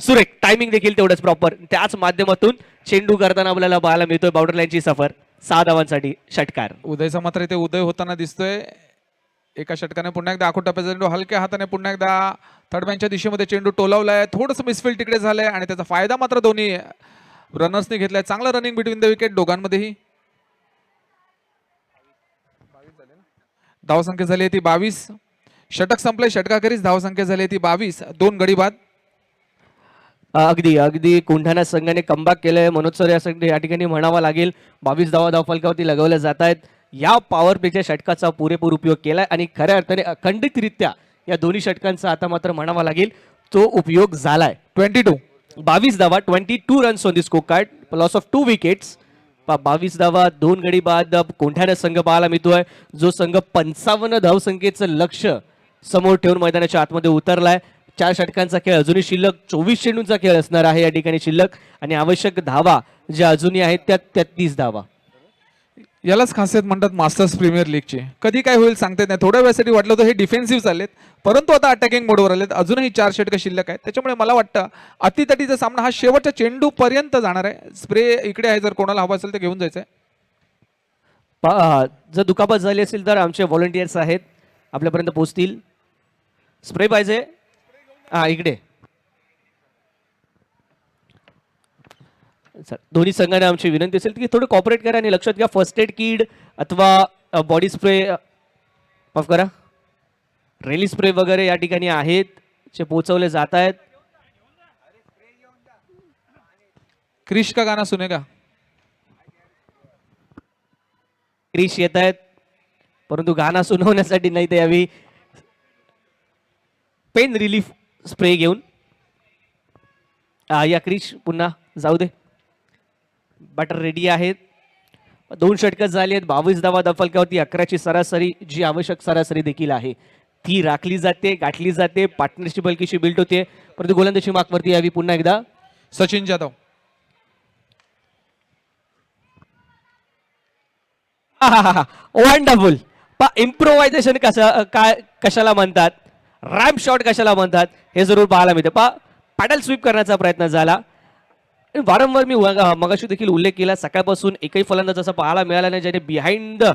सुरेख टायमिंग देखील तेवढंच प्रॉपर. त्याच माध्यमातून चेंडू करताना आपल्याला पाहायला मिळतोय बाउंड्री लाईनची सफर. 6 धावांसाठी षटकार. उदयचा मात्र इथे उदय होताना दिसतोय. एका षटकाने पुन्हा एकदा आखूट टप्प्याचा चेंडू हलक्या हाताने पुन्हा एकदा थर्ड मॅनच्या दिशेमध्ये चेंडू टोलावलाय. थोडंसं मिसफील्ड तिकडे झालंय आणि त्याचा फायदा मात्र दोन्ही रनर्सने घेतलाय. चांगलं रनिंग बिटवीन द विकेट दोघांमध्येही. धावसंख्या झाली ती 22. षटक संपले, षटकाखेरीज धावसंख्या झाली ती 22. 2 गडी बाद. अगदी अगदी कोंढाणा संघाने कमबॅक केलंय. मनोज सर या ठिकाणी म्हणावा लागेल. 22 धावा धावफलकावरती लगवल्या जात आहेत. या पॉवर प्लेच्या षटकाचा पुरेपूर उपयोग केलाय आणि खऱ्या अर्थाने अखंडितरित्या या दोन्ही षटकांचा आता मात्र म्हणावा लागेल तो उपयोग झालाय. 22 धावा, 22 runs on the score card, loss of 2 wickets. 22 धावा, 2 गडी बाद कोंढाणा संघ पाहायला मिळतोय. जो संघ 55 धावसंख्येचं लक्ष समोर ठेवून मैदानाच्या आतमध्ये उतरलाय. 4 षटकांचा खेळ अजूनही शिल्लक, 24 चेंडूंचा खेळ असणार आहे या ठिकाणी शिल्लक आणि आवश्यक धावा ज्या अजूनही आहेत त्या 33 धावा. यालाच खासियत म्हणतात मास्टर्स प्रीमियर लीगची. कधी काय होईल सांगता नाही. थोड्या वेळासाठी वाटलं होतं हे डिफेन्सिव्ह चाललेत, परंतु आता अटॅकिंग मोडवर आलेत. अजूनही 4 षटकं शिल्लक आहेत. त्याच्यामुळे मला वाटतं अतितटीचा सामना हा शेवटच्या चेंडू पर्यंत जाणार आहे. स्प्रे इकडे आहे, जर कोणाला हवा असेल तर घेऊन जायचं आहे. जर दुखापत झाली असेल तर आमचे व्हॉलंटियर्स आहेत, आपल्यापर्यंत पोहोचतील. स्प्रे पाहिजे इकडे. दोन्ही संघाने आमची विनंती असेल की थोडं कॉपरेट करा आणि लक्षात घ्या फर्स्ट एड किट अथवा बॉडी स्प्रे, माफ करा, रेली स्प्रे वगैरे या ठिकाणी आहेत जे पोहोचवले जात आहेत. क्रिश का गाना सुनेगा. क्रिश येत आहेत परंतु गाणं सुनवण्यासाठी नाही ते यावी पेन रिलीफ स्प्रे घेऊन. या क्रिश पुन्हा जाऊ दे. बॅटर रेडी आहेत. 2 षटकं झाली आहेत. 22 धावा धावफलकावरती 11ची सरासरी, जी आवश्यक सरासरी देखील आहे ती राखली जाते, गाठली जाते. पार्टनरशिप हलकीशी बिल्ड होते परंतु गोलंदाजी मार्कवरती यावी पुन्हा एकदा सचिन जाधव. वंडरफुल. इम्प्रोव्हायझेशन कशाला म्हणतात, रॅम्प शॉट कशाला म्हणतात हे जरूर पाहायला मिळते. पॅडल स्वीप करण्याचा प्रयत्न झाला. वारंवार मी मगाशी देखील उल्लेख केला, सकाळपासून एकही फलंदाज असा पाहायला मिळाला नाही ज्याने बिहाइंड द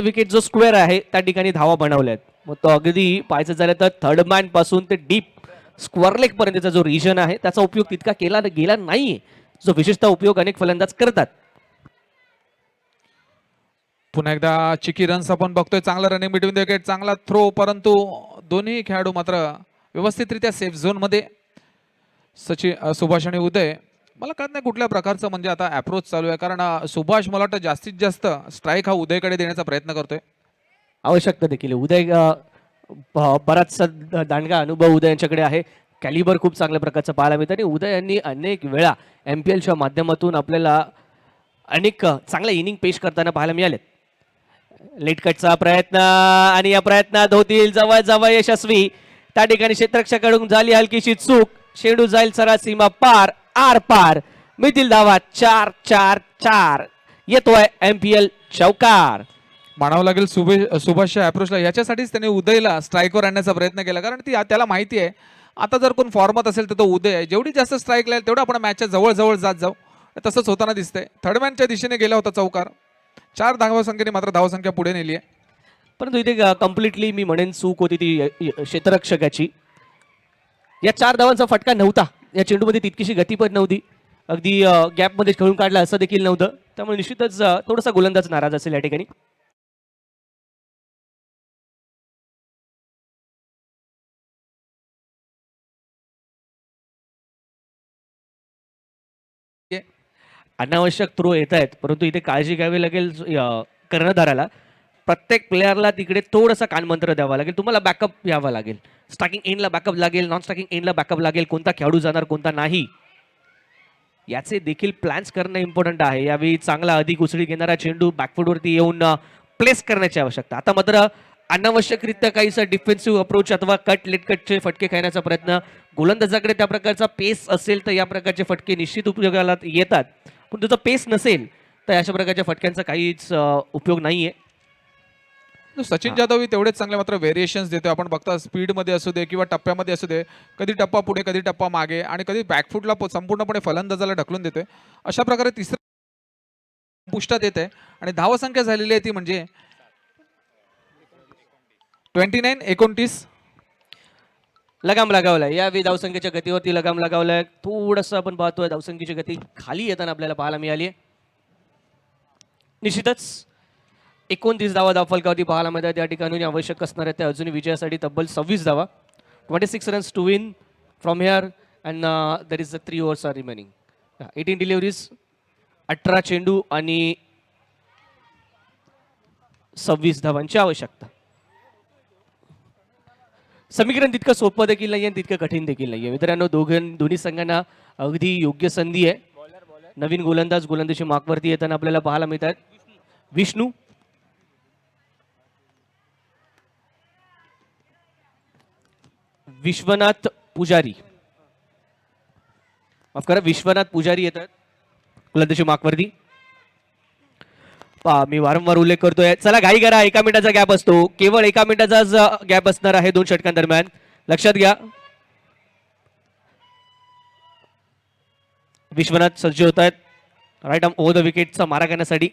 विकेट जो स्क्वेअर आहे त्या ठिकाणी धावा बनवल्यात. मग तो अगदी पाहायचं झालं तर थर्ड मॅन पासून ते डीप स्क्वेअर लेग पर्यंतचा जो रिजन आहे त्याचा उपयोग तितका केला गेला नाहीये, जो विशेषतः उपयोग अनेक फलंदाज करतात. पुन्हा एकदा चिकी रन्स आपण बघतोय. चांगला रनिंग बिटवीन द विकेट, चांगला थ्रो, परंतु दोन्ही खेळाडू मात्र व्यवस्थितरित्या सेफ झोन मध्ये. सुभाष आणि उदय, मला कळत नाही कुठल्या प्रकारचं म्हणजे आता अप्रोच चालू आहे, कारण सुभाष मला वाटतं जास्तीत जास्त स्ट्राईक हा उदयकडे देण्याचा प्रयत्न करतोय. आवश्यकता देखील उदय बराचसा दांडगा अनुभव उदय यांच्याकडे आहे. कॅलिबर खूप चांगल्या प्रकारचं पाहायला मिळतं आणि उदय यांनी अनेक वेळा MPLच्या माध्यमातून आपल्याला अनेक चांगल्या इनिंग पेश करताना पाहायला मिळालेत. लेट कटचा प्रयत्न आणि या प्रयत्नात होतील जवळ जवळ यशस्वी. त्या ठिकाणी क्षेत्ररक्षकाकडून झाली हलकीशी चूक. चेंडू जाईल सरळ सीमा पार, आर पार. मिळतील धावा 4-4-4. येतोय MPL चौकार. म्हणावं लागेल सुभाषच्या अप्रोचला याच्यासाठीच त्याने उदयला स्ट्राईकवर आणण्याचा प्रयत्न केला, कारण त्याला माहिती आहे आता जर कोण फॉर्मात असेल तर तो उदय आहे. जेवढी जास्त स्ट्राईक लागेल तेवढं आपण मॅचच्या जवळ जवळ जात जाऊ. तसंच होताना दिसतंय. थर्ड मॅनच्या दिशेने गेला होता चौकार. 4 धावसंख्येने मात्र धावसंख्या पुढे नेली आहे. परंतु इथे कम्प्लिटली मी म्हणेन चूक होती ती क्षेत्ररक्षकाची. या 4 धावांचा फटका नव्हता. या चेंडूमध्ये तितकीशी गती पण नव्हती. अगदी गॅपमध्ये खेळून काढला असं देखील नव्हतं. त्यामुळे निश्चितच थोडासा गोलंदाज नाराज असेल या ठिकाणी. अनावश्यक थ्रो येत आहेत, परंतु इथे काळजी घ्यावी लागेल कर्णधाराला. प्रत्येक प्लेअरला तिकडे थोडासा कानमंत्र द्यावा लागेल. तुम्हाला बॅकअप यावा लागेल. स्टार्टिंग एंडला बॅकअप लागेल, नॉन स्टार्टिंग एंडला बॅकअप लागेल. कोणता खेळाडू जाणार, कोणता नाही, याचे देखील प्लॅन्स करणं इम्पॉर्टंट आहे. यावेळी चांगला अधिक उसळी घेणारा चेंडू बॅकफुटवरती येऊन प्लेस करण्याची आवश्यकता. आता मात्र अनावश्यकरित्या काहीसा डिफेन्सिव्ह अप्रोच अथवा कट लेट कटचे फटके खेळण्याचा प्रयत्न. गोलंदाजाकडे त्या प्रकारचा पेस असेल तर या प्रकारचे फटके निश्चित उपयोगाला येतात, पण त्याचा पेस नसेल तर अशा प्रकारच्या फटक्यांचा काहीच उपयोग नाहीये. सचिन जाधव तेवढेच चांगले मात्र व्हेरिएशन्स देतो. आपण बघता स्पीडमध्ये असू दे किंवा टप्प्यामध्ये असू दे, कधी टप्पा पुढे कधी टप्पा मागे आणि कधी बॅकफुटला संपूर्णपणे फलंदाजाला ढकलून देतोय. अशा प्रकारे तिसऱ्या पुष्टात येते आणि धावसंख्या झालेली आहे ती म्हणजे 29-29. लगाम लगावलाय. यावेळी धावसंख्येच्या गतीवरती लगाम लगावलाय. थोडंसं आपण पाहतोय धावसंख्येची गती खाली येताना आपल्याला पाहायला मिळाली आहे. निश्चितच 29 धावा धावफलकावरती पाहायला मिळतात. या ठिकाणी आवश्यक असणार आहे ते अजूनही विजयासाठी तब्बल 26 धावा. 26 runs to win from here and there is 3 overs are remaining. 18 deliveries, 18 चेंडू आणि 26 धावांची आवश्यकता. समीकरण तितकं सोपं देखील नाही आणि तितकं कठीण देखील नाहीये मित्रांनो. दोन्ही संघांना अगदी योग्य संधी आहे. नवीन गोलंदाजी मार्कवरती येताना आपल्याला पाहायला मिळतात. विष्णू, विश्वनाथ पुजारी, माफ करा, विश्वनाथ पुजारी येतात गोलंदाजी मार्कवरती. मी वारंवार उल्लेख करतोय, चला घाई करा. 1 मिनिटाचा गॅप असतो, केवळ 1 मिनिटाचाच गॅप असणार आहे 2 षटकांदरम्यान. लक्षात घ्या. विश्वनाथ सज्ज होत आहेत राईट आर्म ओव्हर द विकेटचा मारा करण्यासाठी.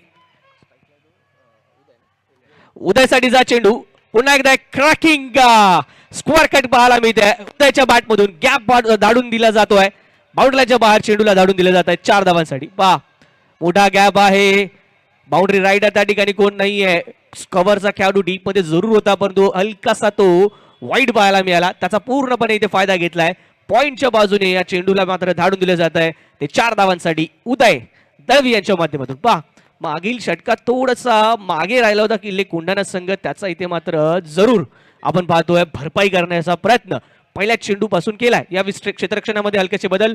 उदयसाठीचा चेंडू पुन्हा एकदा क्रॅकिंग स्क्वेअर कट पाहायला मिळते. उदयच्या बॅट मधून गॅप धाडून दिला जातोय. बाउंड्रीच्या बाहेर चेंडूला धाडून दिले जात आहे 4 धावांसाठी. पहा, मोठा गॅप आहे. बाउंड्री राईट त्या ठिकाणी कोण नाहीये. कव्हरचा खेळाडू डीप मध्ये जरूर होता, परंतु हलकासा तो वाईड पाहायला मिळाला. त्याचा पूर्णपणे इथे फायदा घेतलाय. पॉइंटच्या बाजूने या चेंडूला मात्र धाडून दिले जात आहे ते 4 धावांसाठी उदय दळवी यांच्या माध्यमातून. पहा, मागील षटकात थोडासा मागे राहिला होता किल्ले कोंढाणा संघ, त्याचा इथे मात्र जरूर आपण पाहतोय भरपाई करण्याचा प्रयत्न पहिल्या चेंडू पासून केलाय. या क्षेत्ररक्षणामध्ये हलकेसे बदल,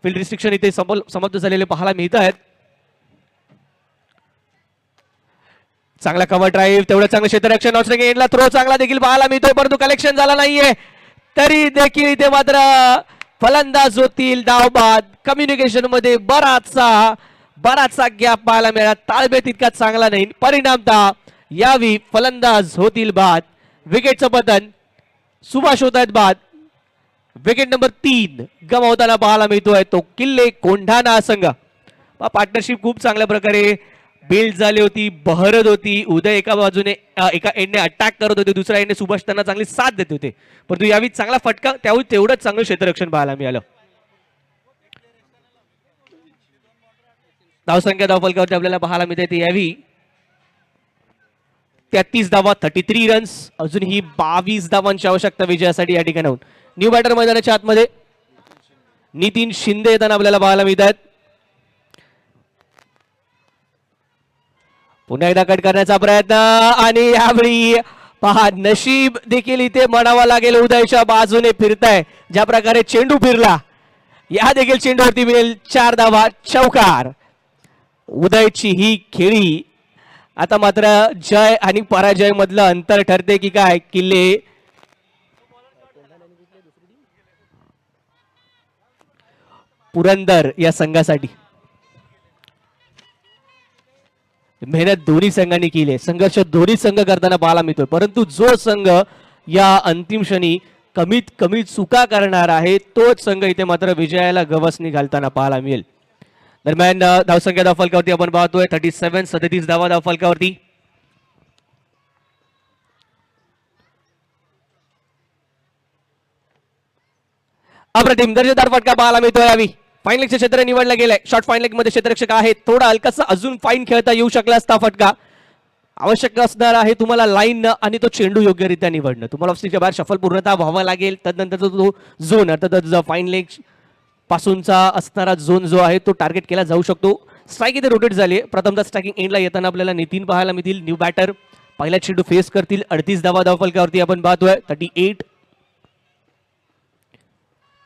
फील्ड रिस्ट्रिक्शन इथे समाप्त झालेले पाहायला मिळत आहेत. चांगला कव्हर ड्राईव्ह, तेवढं चांगलं क्षेत्ररक्षण. नॉन एंडला थ्रो चांगला देखील पाहायला मिळतोय, परंतु कलेक्शन झाला नाहीये. तरी देखील इथे मात्र फलंदाज होतील धाव बाद. कम्युनिकेशन मध्ये बराचसा गॅप पाहायला मिळाला. ताळमेळ तितका चांगला नाही. परिणामतः यावी फलंदाज होतील बाद. विकेटचं पतन. सुभाष होत आहेत बाद. विकेट नंबर 3 गमावताना पाहायला मिळतोय तो किल्ले कोंढाणा संघ. पार्टनरशिप खूप चांगल्या प्रकारे बिल्ड झाली होती, बहरत होती. उदय एका बाजूने एका एंडने अटॅक करत होते, दुसऱ्या एंडने सुभाष त्यांना चांगली साथ देत होते, परंतु यावेळी चांगला फटका, त्यावेळी तेवढंच चांगलं क्षेत्ररक्षण पाहायला मिळालं. धावसंख्या धावफलकावरती आपल्याला पाहायला मिळते यावेळी 33 धावा, 33 रन्स. अजूनही 22 धावांची आवश्यकता विजयासाठी या ठिकाणाहून. न्यू बॅटर मैदानाच्या आतमध्ये नितीन शिंदे येताना आपल्याला पाहायला मिळतात. पुन्हा एकदा कट करण्याचा प्रयत्न आणि यावेळी पहा नशीब देखील इथे म्हणावा लागेल. उदयच्या बाजूने फिरताय, ज्या प्रकारे चेंडू फिरला या देखील चेंडूवरती मिळेल 4 धावा, चौकार. उदयची ही खेळी आता मात्र जय आणि पराजय मधलं अंतर ठरते की काय. किल्ले पुरंदर या संघासाठी मेहनत दोन्ही संघांनी केली, संघर्ष दोन्ही संघ करताना पाहायला मिळतोय, परंतु जो संघ या अंतिम क्षणी कमीत कमी चुका करणार आहे तोच संघ इथे मात्र विजयाला गवसणी घालताना पाहायला मिळेल. दरम्यान धावसंख्या धावफलकावरती आपण पाहतोय 37 धावा धावफलकावरती. अप्रतिम दर्जेदार फटका पाहायला मिळतोय यावी. फाईन लेगचे क्षेत्र निवडलं गेलंय. शॉर्ट फाईन लेग मध्ये क्षेत्ररक्षक आहे. थोडा हलकासा अजून फाईन खेळता येऊ शकला असता फटका. आवश्यक असणार आहे तुम्हाला लाईन आणि तो चेंडू योग्यरित्या निवडणं. तुम्हाला ऑफस्टिकच्या बाहेर शफल पूर्णतः व्हावा लागेल. तदनंतर तो झोन अर्थातच फाईन लेग पासूनचा असणारा झोन जो आहे तो टार्गेट केला जाऊ शकतो. स्ट्राईक इथे रोटेट झाली. प्रथमतः स्ट्रायकिंग एंडला येताना आपल्याला नितीन पाहायला मिळतील. न्यू बॅटर पहिला चेंडू फेस करतील. 38 धावा धावफलकावरती आपण पाहतोय. 38.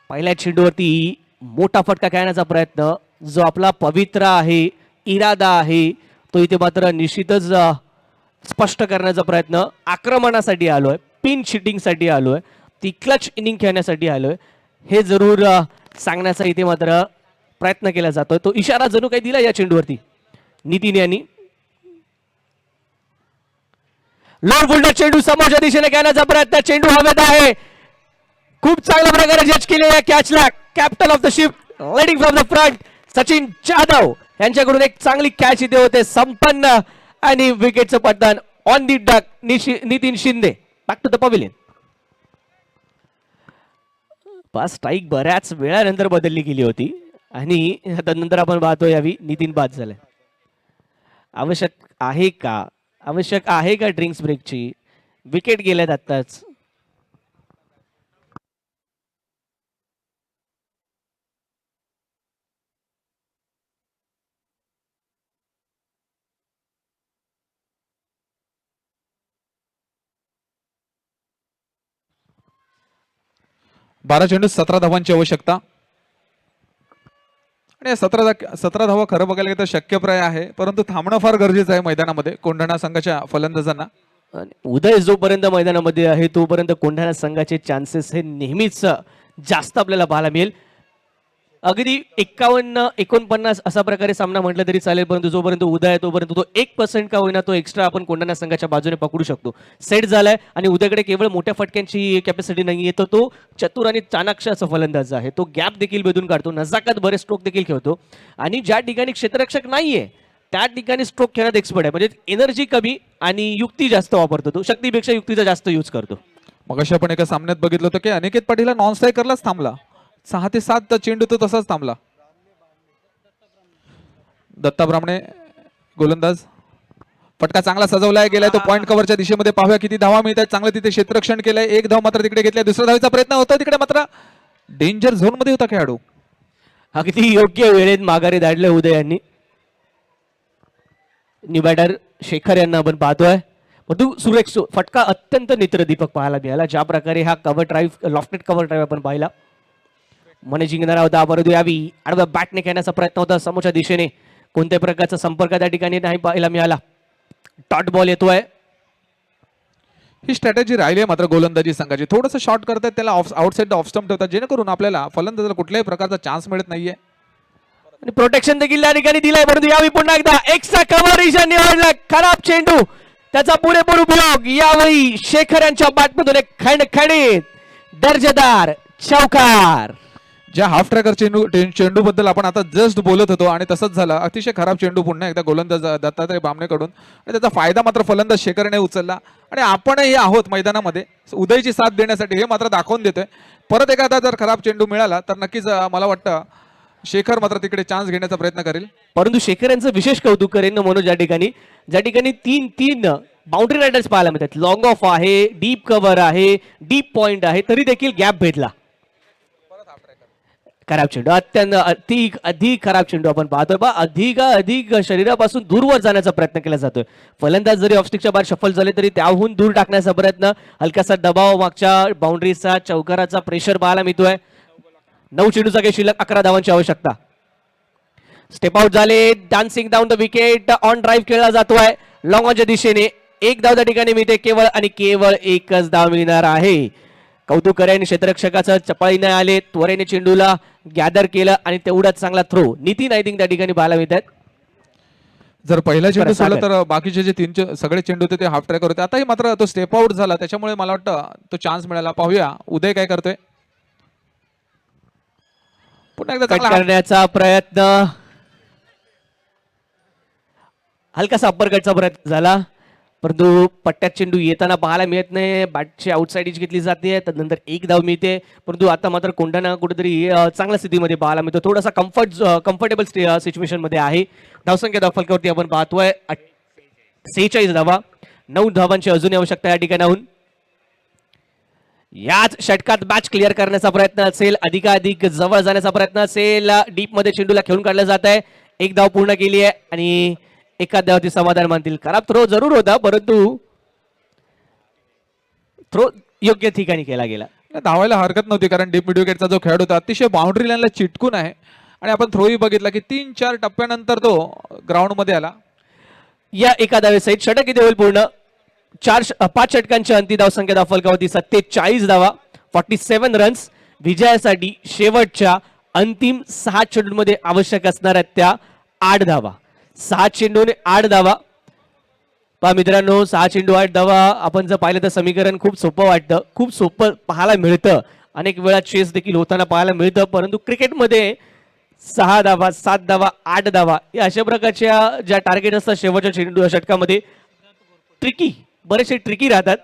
पहिल्या चेंडूवरती मोठा फटका खेळण्याचा प्रयत्न जो आपला पवित्र आहे, इरादा आहे, तो इथे मात्र निश्चितच स्पष्ट करण्याचा प्रयत्न. आक्रमणासाठी आलोय, पिन शिटिंगसाठी आलोय, ती क्लच इनिंग खेळण्यासाठी आलोय, हे जरूर सांगण्याचा इथे मात्र प्रयत्न केला जातोय. तो इशारा जणू काही दिला या चेंडूवरती नितीन यांनी. लोड फुलटा चेंडू समोरच्या दिशेने खेळण्याचा प्रयत्न. चेंडू हवेत आहे. खूप चांगल्या प्रकारे जज केलेल्या कॅचला captain of the ship leading from the front Sachin Jadhav यांच्याकडून एक चांगली कॅच इथे होते. संपन्न आणि विकेटचं पतन on the duck. Nitin Shinde back to the pavilion. पाच स्ट्राईक बऱ्याच वेळानंतर बदलली गेली होती आणि त्यानंतर आपण पाहतो यावी नितीन बाद झालाय. आवश्यक आहे का, आवश्यक आहे का ड्रिंक्स ब्रेकची? विकेट गेल्यात आत्ताच. बारा चेंडू 17 धावांची आवश्यकता आणि 17 धावा खरं बघायला गेलं तर शक्यप्राय आहे, परंतु थांबणं फार गरजेचं आहे मैदानामध्ये कोंढाणा संघाच्या फलंदाजांना. उदय जोपर्यंत मैदानामध्ये आहे तोपर्यंत कोंढाणा संघाचे चान्सेस हे नेहमीच जास्त आपल्याला पाहायला मिळेल. अगदी 51-49 असा प्रकारे सामना म्हटलं तरी चालेल, परंतु जोपर्यंत उदय आहे तोपर्यंत तो 1% का होईना तो एक्स्ट्रा आपण कोंढाणा संघाच्या बाजूने पकडू शकतो. सेट झालाय आणि उदयकडे केवळ मोठ्या फटक्यांची कॅपॅसिटी नाहीये, तर तो चतुर आणि चाणाक्ष असा फलंदाज आहे. तो गॅप देखील बेधून काढतो, नजाकत बरेच स्ट्रोक देखील खेळतो आणि ज्या ठिकाणी क्षेत्ररक्षक नाहीये त्या ठिकाणी स्ट्रोक खेळण्यात एक्सपर्ट आहे. म्हणजे एनर्जी कमी आणि युक्ती जास्त वापरतो. तो शक्तीपेक्षा युक्तीचा जास्त यूज करतो. मगाशी आपण एका सामन्यात बघितलं होतं की अनिकेत पाटील नॉन स्ट्रायकरलाच थांबला. 6 ते 7 चेंडू तो तसाच थांबला. दत्ता ब्राह्मणे गोलंदाज. फटका चांगला सजवलाय गेलाय तो पॉइंट कव्हरच्या दिशेमध्ये. पाहूया किती धावा मिळत आहेत. चांगलं तिथे क्षेत्ररक्षण केलंय. एक धाव मात्र तिकडे घेतलाय. दुसऱ्या धावेचा प्रयत्न होता तिकडे मात्र डेंजर झोन मध्ये होता खेळाडू. अगदी योग्य वेळेत माघारी धाडले उदय यांनी. न्यू बॅटर शेखर यांना आपण पाहतोय. परंतु सुरेख फटका अत्यंत नेत्रदीपक पाहायला मिळाला. ज्या प्रकारे हा cover drive lofted cover drive आपण पाहिला. मने जिंकणारा होता, परंतु यावी आडव्या बॅटने खेळण्याचा प्रयत्न होता समोरच्या दिशेने. कोणत्या प्रकारचा संपर्क त्या ठिकाणी नाही पाहायला मिळाला. डॉट बॉल येतोय. ही स्ट्रॅटेजी राहिली आहे मात्र गोलंदाजी संघाची. थोडंसं शॉर्ट करतात, त्याला आउटसाइड ऑफ स्टंप ठेवतात जेणेकरून आपल्याला फलंदाजाला कुठल्याही प्रकारचा चान्स मिळत नाहीये. आणि प्रोटेक्शन देखील त्या ठिकाणी दिलाय, परंतु यावेळी पुन्हा एकदा एक्स्ट्रा कव्हर निवडला. खराब चेंडू, त्याचा पुरेपूर उपयोग. यावेळी शेखर यांच्या बॅटमधून एक खणखणीत दर्जेदार चौकार. ज्या हाफ ट्रॅकर चेंडू बद्दल आपण आता जस्ट बोलत होतो आणि तसंच झालं. अतिशय खराब चेंडू पुन्हा एकदा गोलंदाज दत्तात्रय बामणेकडून आणि त्याचा फायदा मात्र फलंदाज शेखरने उचलला. आणि आपणही आहोत मैदानामध्ये उदयची साथ देण्यासाठी, हे मात्र दाखवून देतोय. परत एखादा जर खराब चेंडू मिळाला तर नक्कीच मला वाटतं शेखर मात्र तिकडे चान्स घेण्याचा प्रयत्न करेल. परंतु शेखर यांचं विशेष कौतुक करेन मनोज, ज्या ठिकाणी तीन बाउंड्री रायडर्स पाहायला मिळतात. लॉंग ऑफ आहे, डीप कव्हर आहे, डीप पॉइंट आहे, तरी देखील गॅप भेटला. खराब चेंडू, अत्यंत अधिक खराब चेंडू आपण पाहतोय. अधिक शरीरापासून दूरवर जाण्याचा प्रयत्न केला जातोय. फलंदाज जरी ऑफस्टिकच्या बाहेर शफल झाले तरी त्याहून दूर टाकण्याचा प्रयत्न. हलकासा दबाव, मागच्या बाउंड्रीचा चौकाराचा प्रेशर पाहायला मिळतोय. 9 चेंडूचा काही शिल्लक, 11 धावांची आवश्यकता. स्टेप आउट झाले. Dancing down the wicket. On drive खेळला जातोय लॉंग ऑनच्या दिशेने. एक धाव त्या ठिकाणी मिळते केवळ आणि केवळ एकच धाव मिळणार आहे. कौतुक करेन क्षेत्ररक्षकाचं, चपळीने आले, त्वरेने चेंडूला गॅदर केलं आणि तेवढाच चांगला थ्रो नितीन आय थिंक त्या ठिकाणी पाहायला मिळतात. जर पहिला चेंडू सोडला तर बाकीचे जे 3 सगळे चेंडू होते ते हाफ ट्रॅकर होते. आताही मात्र तो स्टेप आउट झाला, त्याच्यामुळे मला वाटतं तो चान्स मिळाला. पाहूया उदय काय करतोय. पुन्हा एकदा कट करण्याचा प्रयत्न, हलकासा अप्पर कटचा प्रयत्न झाला, परंतु पट्ट्यात चेंडू येताना पाहायला मिळत नाही. बॅटची आउटसाइड एज घेतली जाते, त्यानंतर एक धाव मिळते. परंतु आता मात्र कोंढाणा कुठेतरी चांगल्या स्थितीमध्ये पाहायला मिळतो. थोडासा कम्फर्टेबल सिच्युएशन मध्ये आहे. धावसंख्या फलकावरती आपण पाहतोय 46 धावा. 9 धावांची अजूनही आवश्यकता या ठिकाणाहून. याच षटकात मॅच क्लिअर करण्याचा प्रयत्न असेल, अधिकाधिक जवळ जाण्याचा प्रयत्न असेल. डीप मध्ये चेंडूला खेळून काढलं जात आहे. एक धाव पूर्ण केली आहे आणि एका धावावरती समाधान मानतील. खराब थ्रो जरूर होता, परंतु थ्रो योग्य ठिकाणी केला गेला. धावायला हरकत नव्हती, कारण डीप मिड विकेटचा जो खेळाडू होता अतिशय बाउंड्री लाईनला चिटकून आहे. आणि आपण थ्रोही बघितला की 3-4 टप्प्यानंतर तो ग्राउंड मध्ये आला. या एका धावेसहित षटक किती होईल पूर्ण? 5 षटकांच्या अंती धावसंख्या फलकावरती 47 धावा, 47 रन्स. विजयासाठी शेवटच्या अंतिम 6 चेंडूंमध्ये आवश्यक असणाऱ्या त्या 8 धावा. 6 चेंडूने 8 धावा. पहा मित्रांनो, 6 चेंडू 8 धावा. आपण जर पाहिलं तर समीकरण खूप सोपं वाटतं, खूप सोपं पाहायला मिळतं. अनेक वेळा चेस देखील होताना पाहायला मिळतं, परंतु क्रिकेटमध्ये 6 धावा, 7 धावा, 8 धावा या अशा प्रकारच्या ज्या टार्गेट असतात शेवटच्या चेंडू षटकामध्ये बरेचसे ट्रिकी राहतात.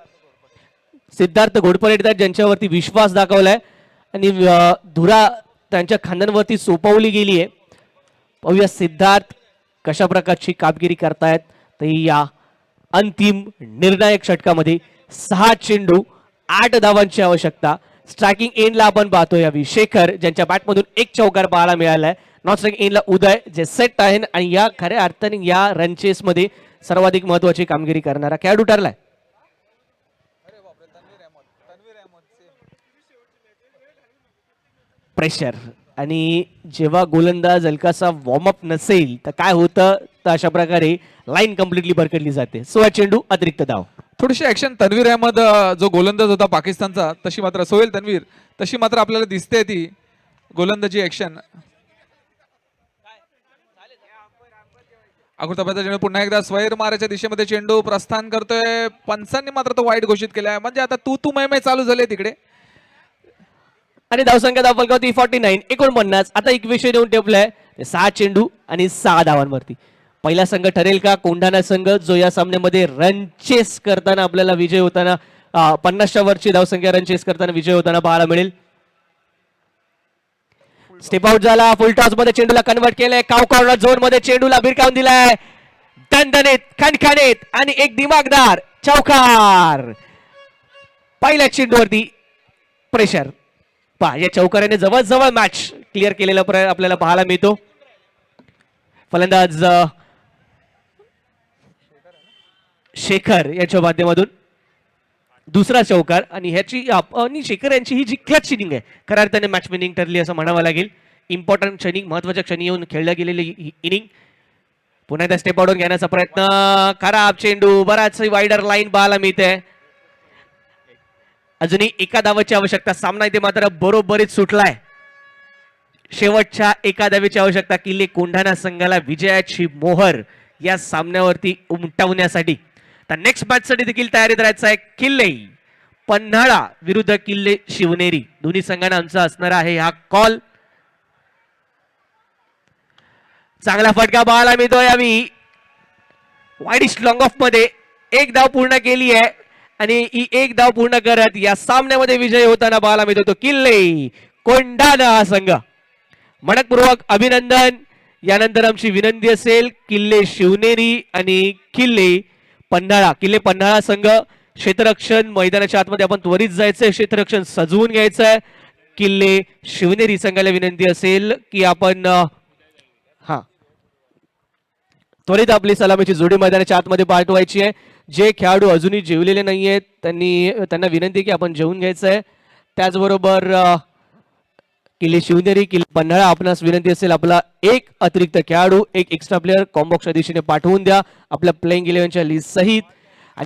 सिद्धार्थ घोडपळे येतात, ज्यांच्यावरती विश्वास दाखवलाय आणि धुरा त्यांच्या खांद्यांवरती सोपवली गेली आहे. पाहूया सिद्धार्थ कशा प्रकारची कामगिरी करतायत. तर या अंतिम निर्णायक षटकामध्ये 6 चेंडू 8 धावांची आवश्यकता. स्ट्रायकिंग एंडला आपण पाहतो यावी शेखर, ज्यांच्या बॅटमधून एक चौकार पाहायला मिळालाय. नॉन स्ट्रायकिंग एंडला उदय, जे सेट आहे आणि या खऱ्या अर्थाने या रन चेस मध्ये सर्वाधिक महत्वाची कामगिरी करणारा खेळाडू ठरलाय. प्रेशर आणि जेव्हा गोलंदाज हलकासा वॉर्मअप नसेल तर काय होतं, तर अशा प्रकारे लाईन कम्प्लिटली भरकटली जाते. 16 चेंडू अतिरिक्त धाव. थोडीशी ऍक्शन तन्वीर अहमद जो गोलंदाज होता पाकिस्तानचा, तशी मात्र सोहेल तन्वीर तशी मात्र आपल्याला दिसते ती गोलंदाजी ऍक्शन. अकुर्ताबादचा चेंडू पुन्हा एकदा स्वैर माराच्या दिशेमध्ये चेंडू प्रस्थान करतोय. पंचांनी मात्र तो वाईट घोषित केलाय. म्हणजे आता तू मै चालू झाले तिकडे. आणि धावसंख्या फलकावरती 49, 49. आता एक विषय देऊन ठेवलाय 6 चेंडू आणि 6 धावांवरती. पहिला संघ ठरेल का कोंढाणा संघ, जो या सामन्यामध्ये रन चेस करताना आपल्याला विजय होताना 50च्या वरची धावसंख्या रन चेस करताना विजय होताना पाहायला मिळेल. स्टेप आउट झाला, फुल टॉस मध्ये चेंडूला कन्वर्ट केलंय. काव कॉर्नर झोन मध्ये चेंडूला भिरकावून दिलाय. दणदणीत, खणखणीत आणि एक दिमागदार चौकार. पहिल्या चेंडूवरती प्रेशर. पहा या चौकाराने जवळजवळ मॅच क्लिअर केलेला आपल्याला पाहायला मिळतो. फलंदाज शेखर यांच्या माध्यमातून दुसरा चौकार आणि ह्याची आणि शेखर यांची ही जी क्लच इनिंग आहे खऱ्या अर्थाने मॅच विनिंग ठरली असं म्हणावं लागेल. इम्पॉर्टंट क्षणी, महत्वाच्या क्षणी येऊन खेळल्या गेलेली इनिंग. पुन्हा एकदा स्टेप आउट घेण्याचा प्रयत्न. खराब चेंडू, बराच वाईडर लाईन पाहायला मिळते. अजूनही एका धावाची आवश्यकता. सामना इथे मात्र बरोबरीच सुटलाय. शेवटच्या एका धावेची आवश्यकता. किल्ले कोंढाणा संघाला विजयाची मोहर या सामन्यावरती उमटवण्यासाठी. तर नेक्स्ट मॅच साठी देखील तयारीत राहायचं आहे. किल्ले पन्हाळा विरुद्ध किल्ले शिवनेरी, दोन्ही संघांना आमचा असणार आहे हा कॉल. चांगला फटका पाहायला मिळतो यावी. वाईडिश लॉंग ऑफ मध्ये एक धाव पूर्ण केली आहे आणि ही एक धाव पूर्ण करत या सामन्यामध्ये विजय होताना पाहायला मिळतो तो किल्ले कोंढाणा हा संघ. मनपूर्वक अभिनंदन. यानंतर आमची विनंती असेल किल्ले शिवनेरी आणि किल्ले पन्हाळा. किल्ले पन्हाळा संघ क्षेत्ररक्षण मैदानाच्या आतमध्ये आपण त्वरित जायचंय, क्षेत्ररक्षण सजवून घ्यायचंय. किल्ले शिवनेरी संघाला विनंती असेल की आपण त्वरित आपली सलामीची जोडी मैदानाच्या आतमध्ये पाठवायची आहे. जे खेळाडू अजूनही जेवलेले नाहीयेत त्यांना विनंती की आपण जेवून घ्यायचंय. त्याचबरोबर किल्ले शिवनेरी किल्ले पन्हाळा आपणास विनंती असेल आपला एक अतिरिक्त खेळाडू, एक एक्स्ट्रा प्लेअर कॉम्बॉक्सच्या दिशेने पाठवून द्या आपल्या प्लेइंग 11च्या लिस्ट सहित.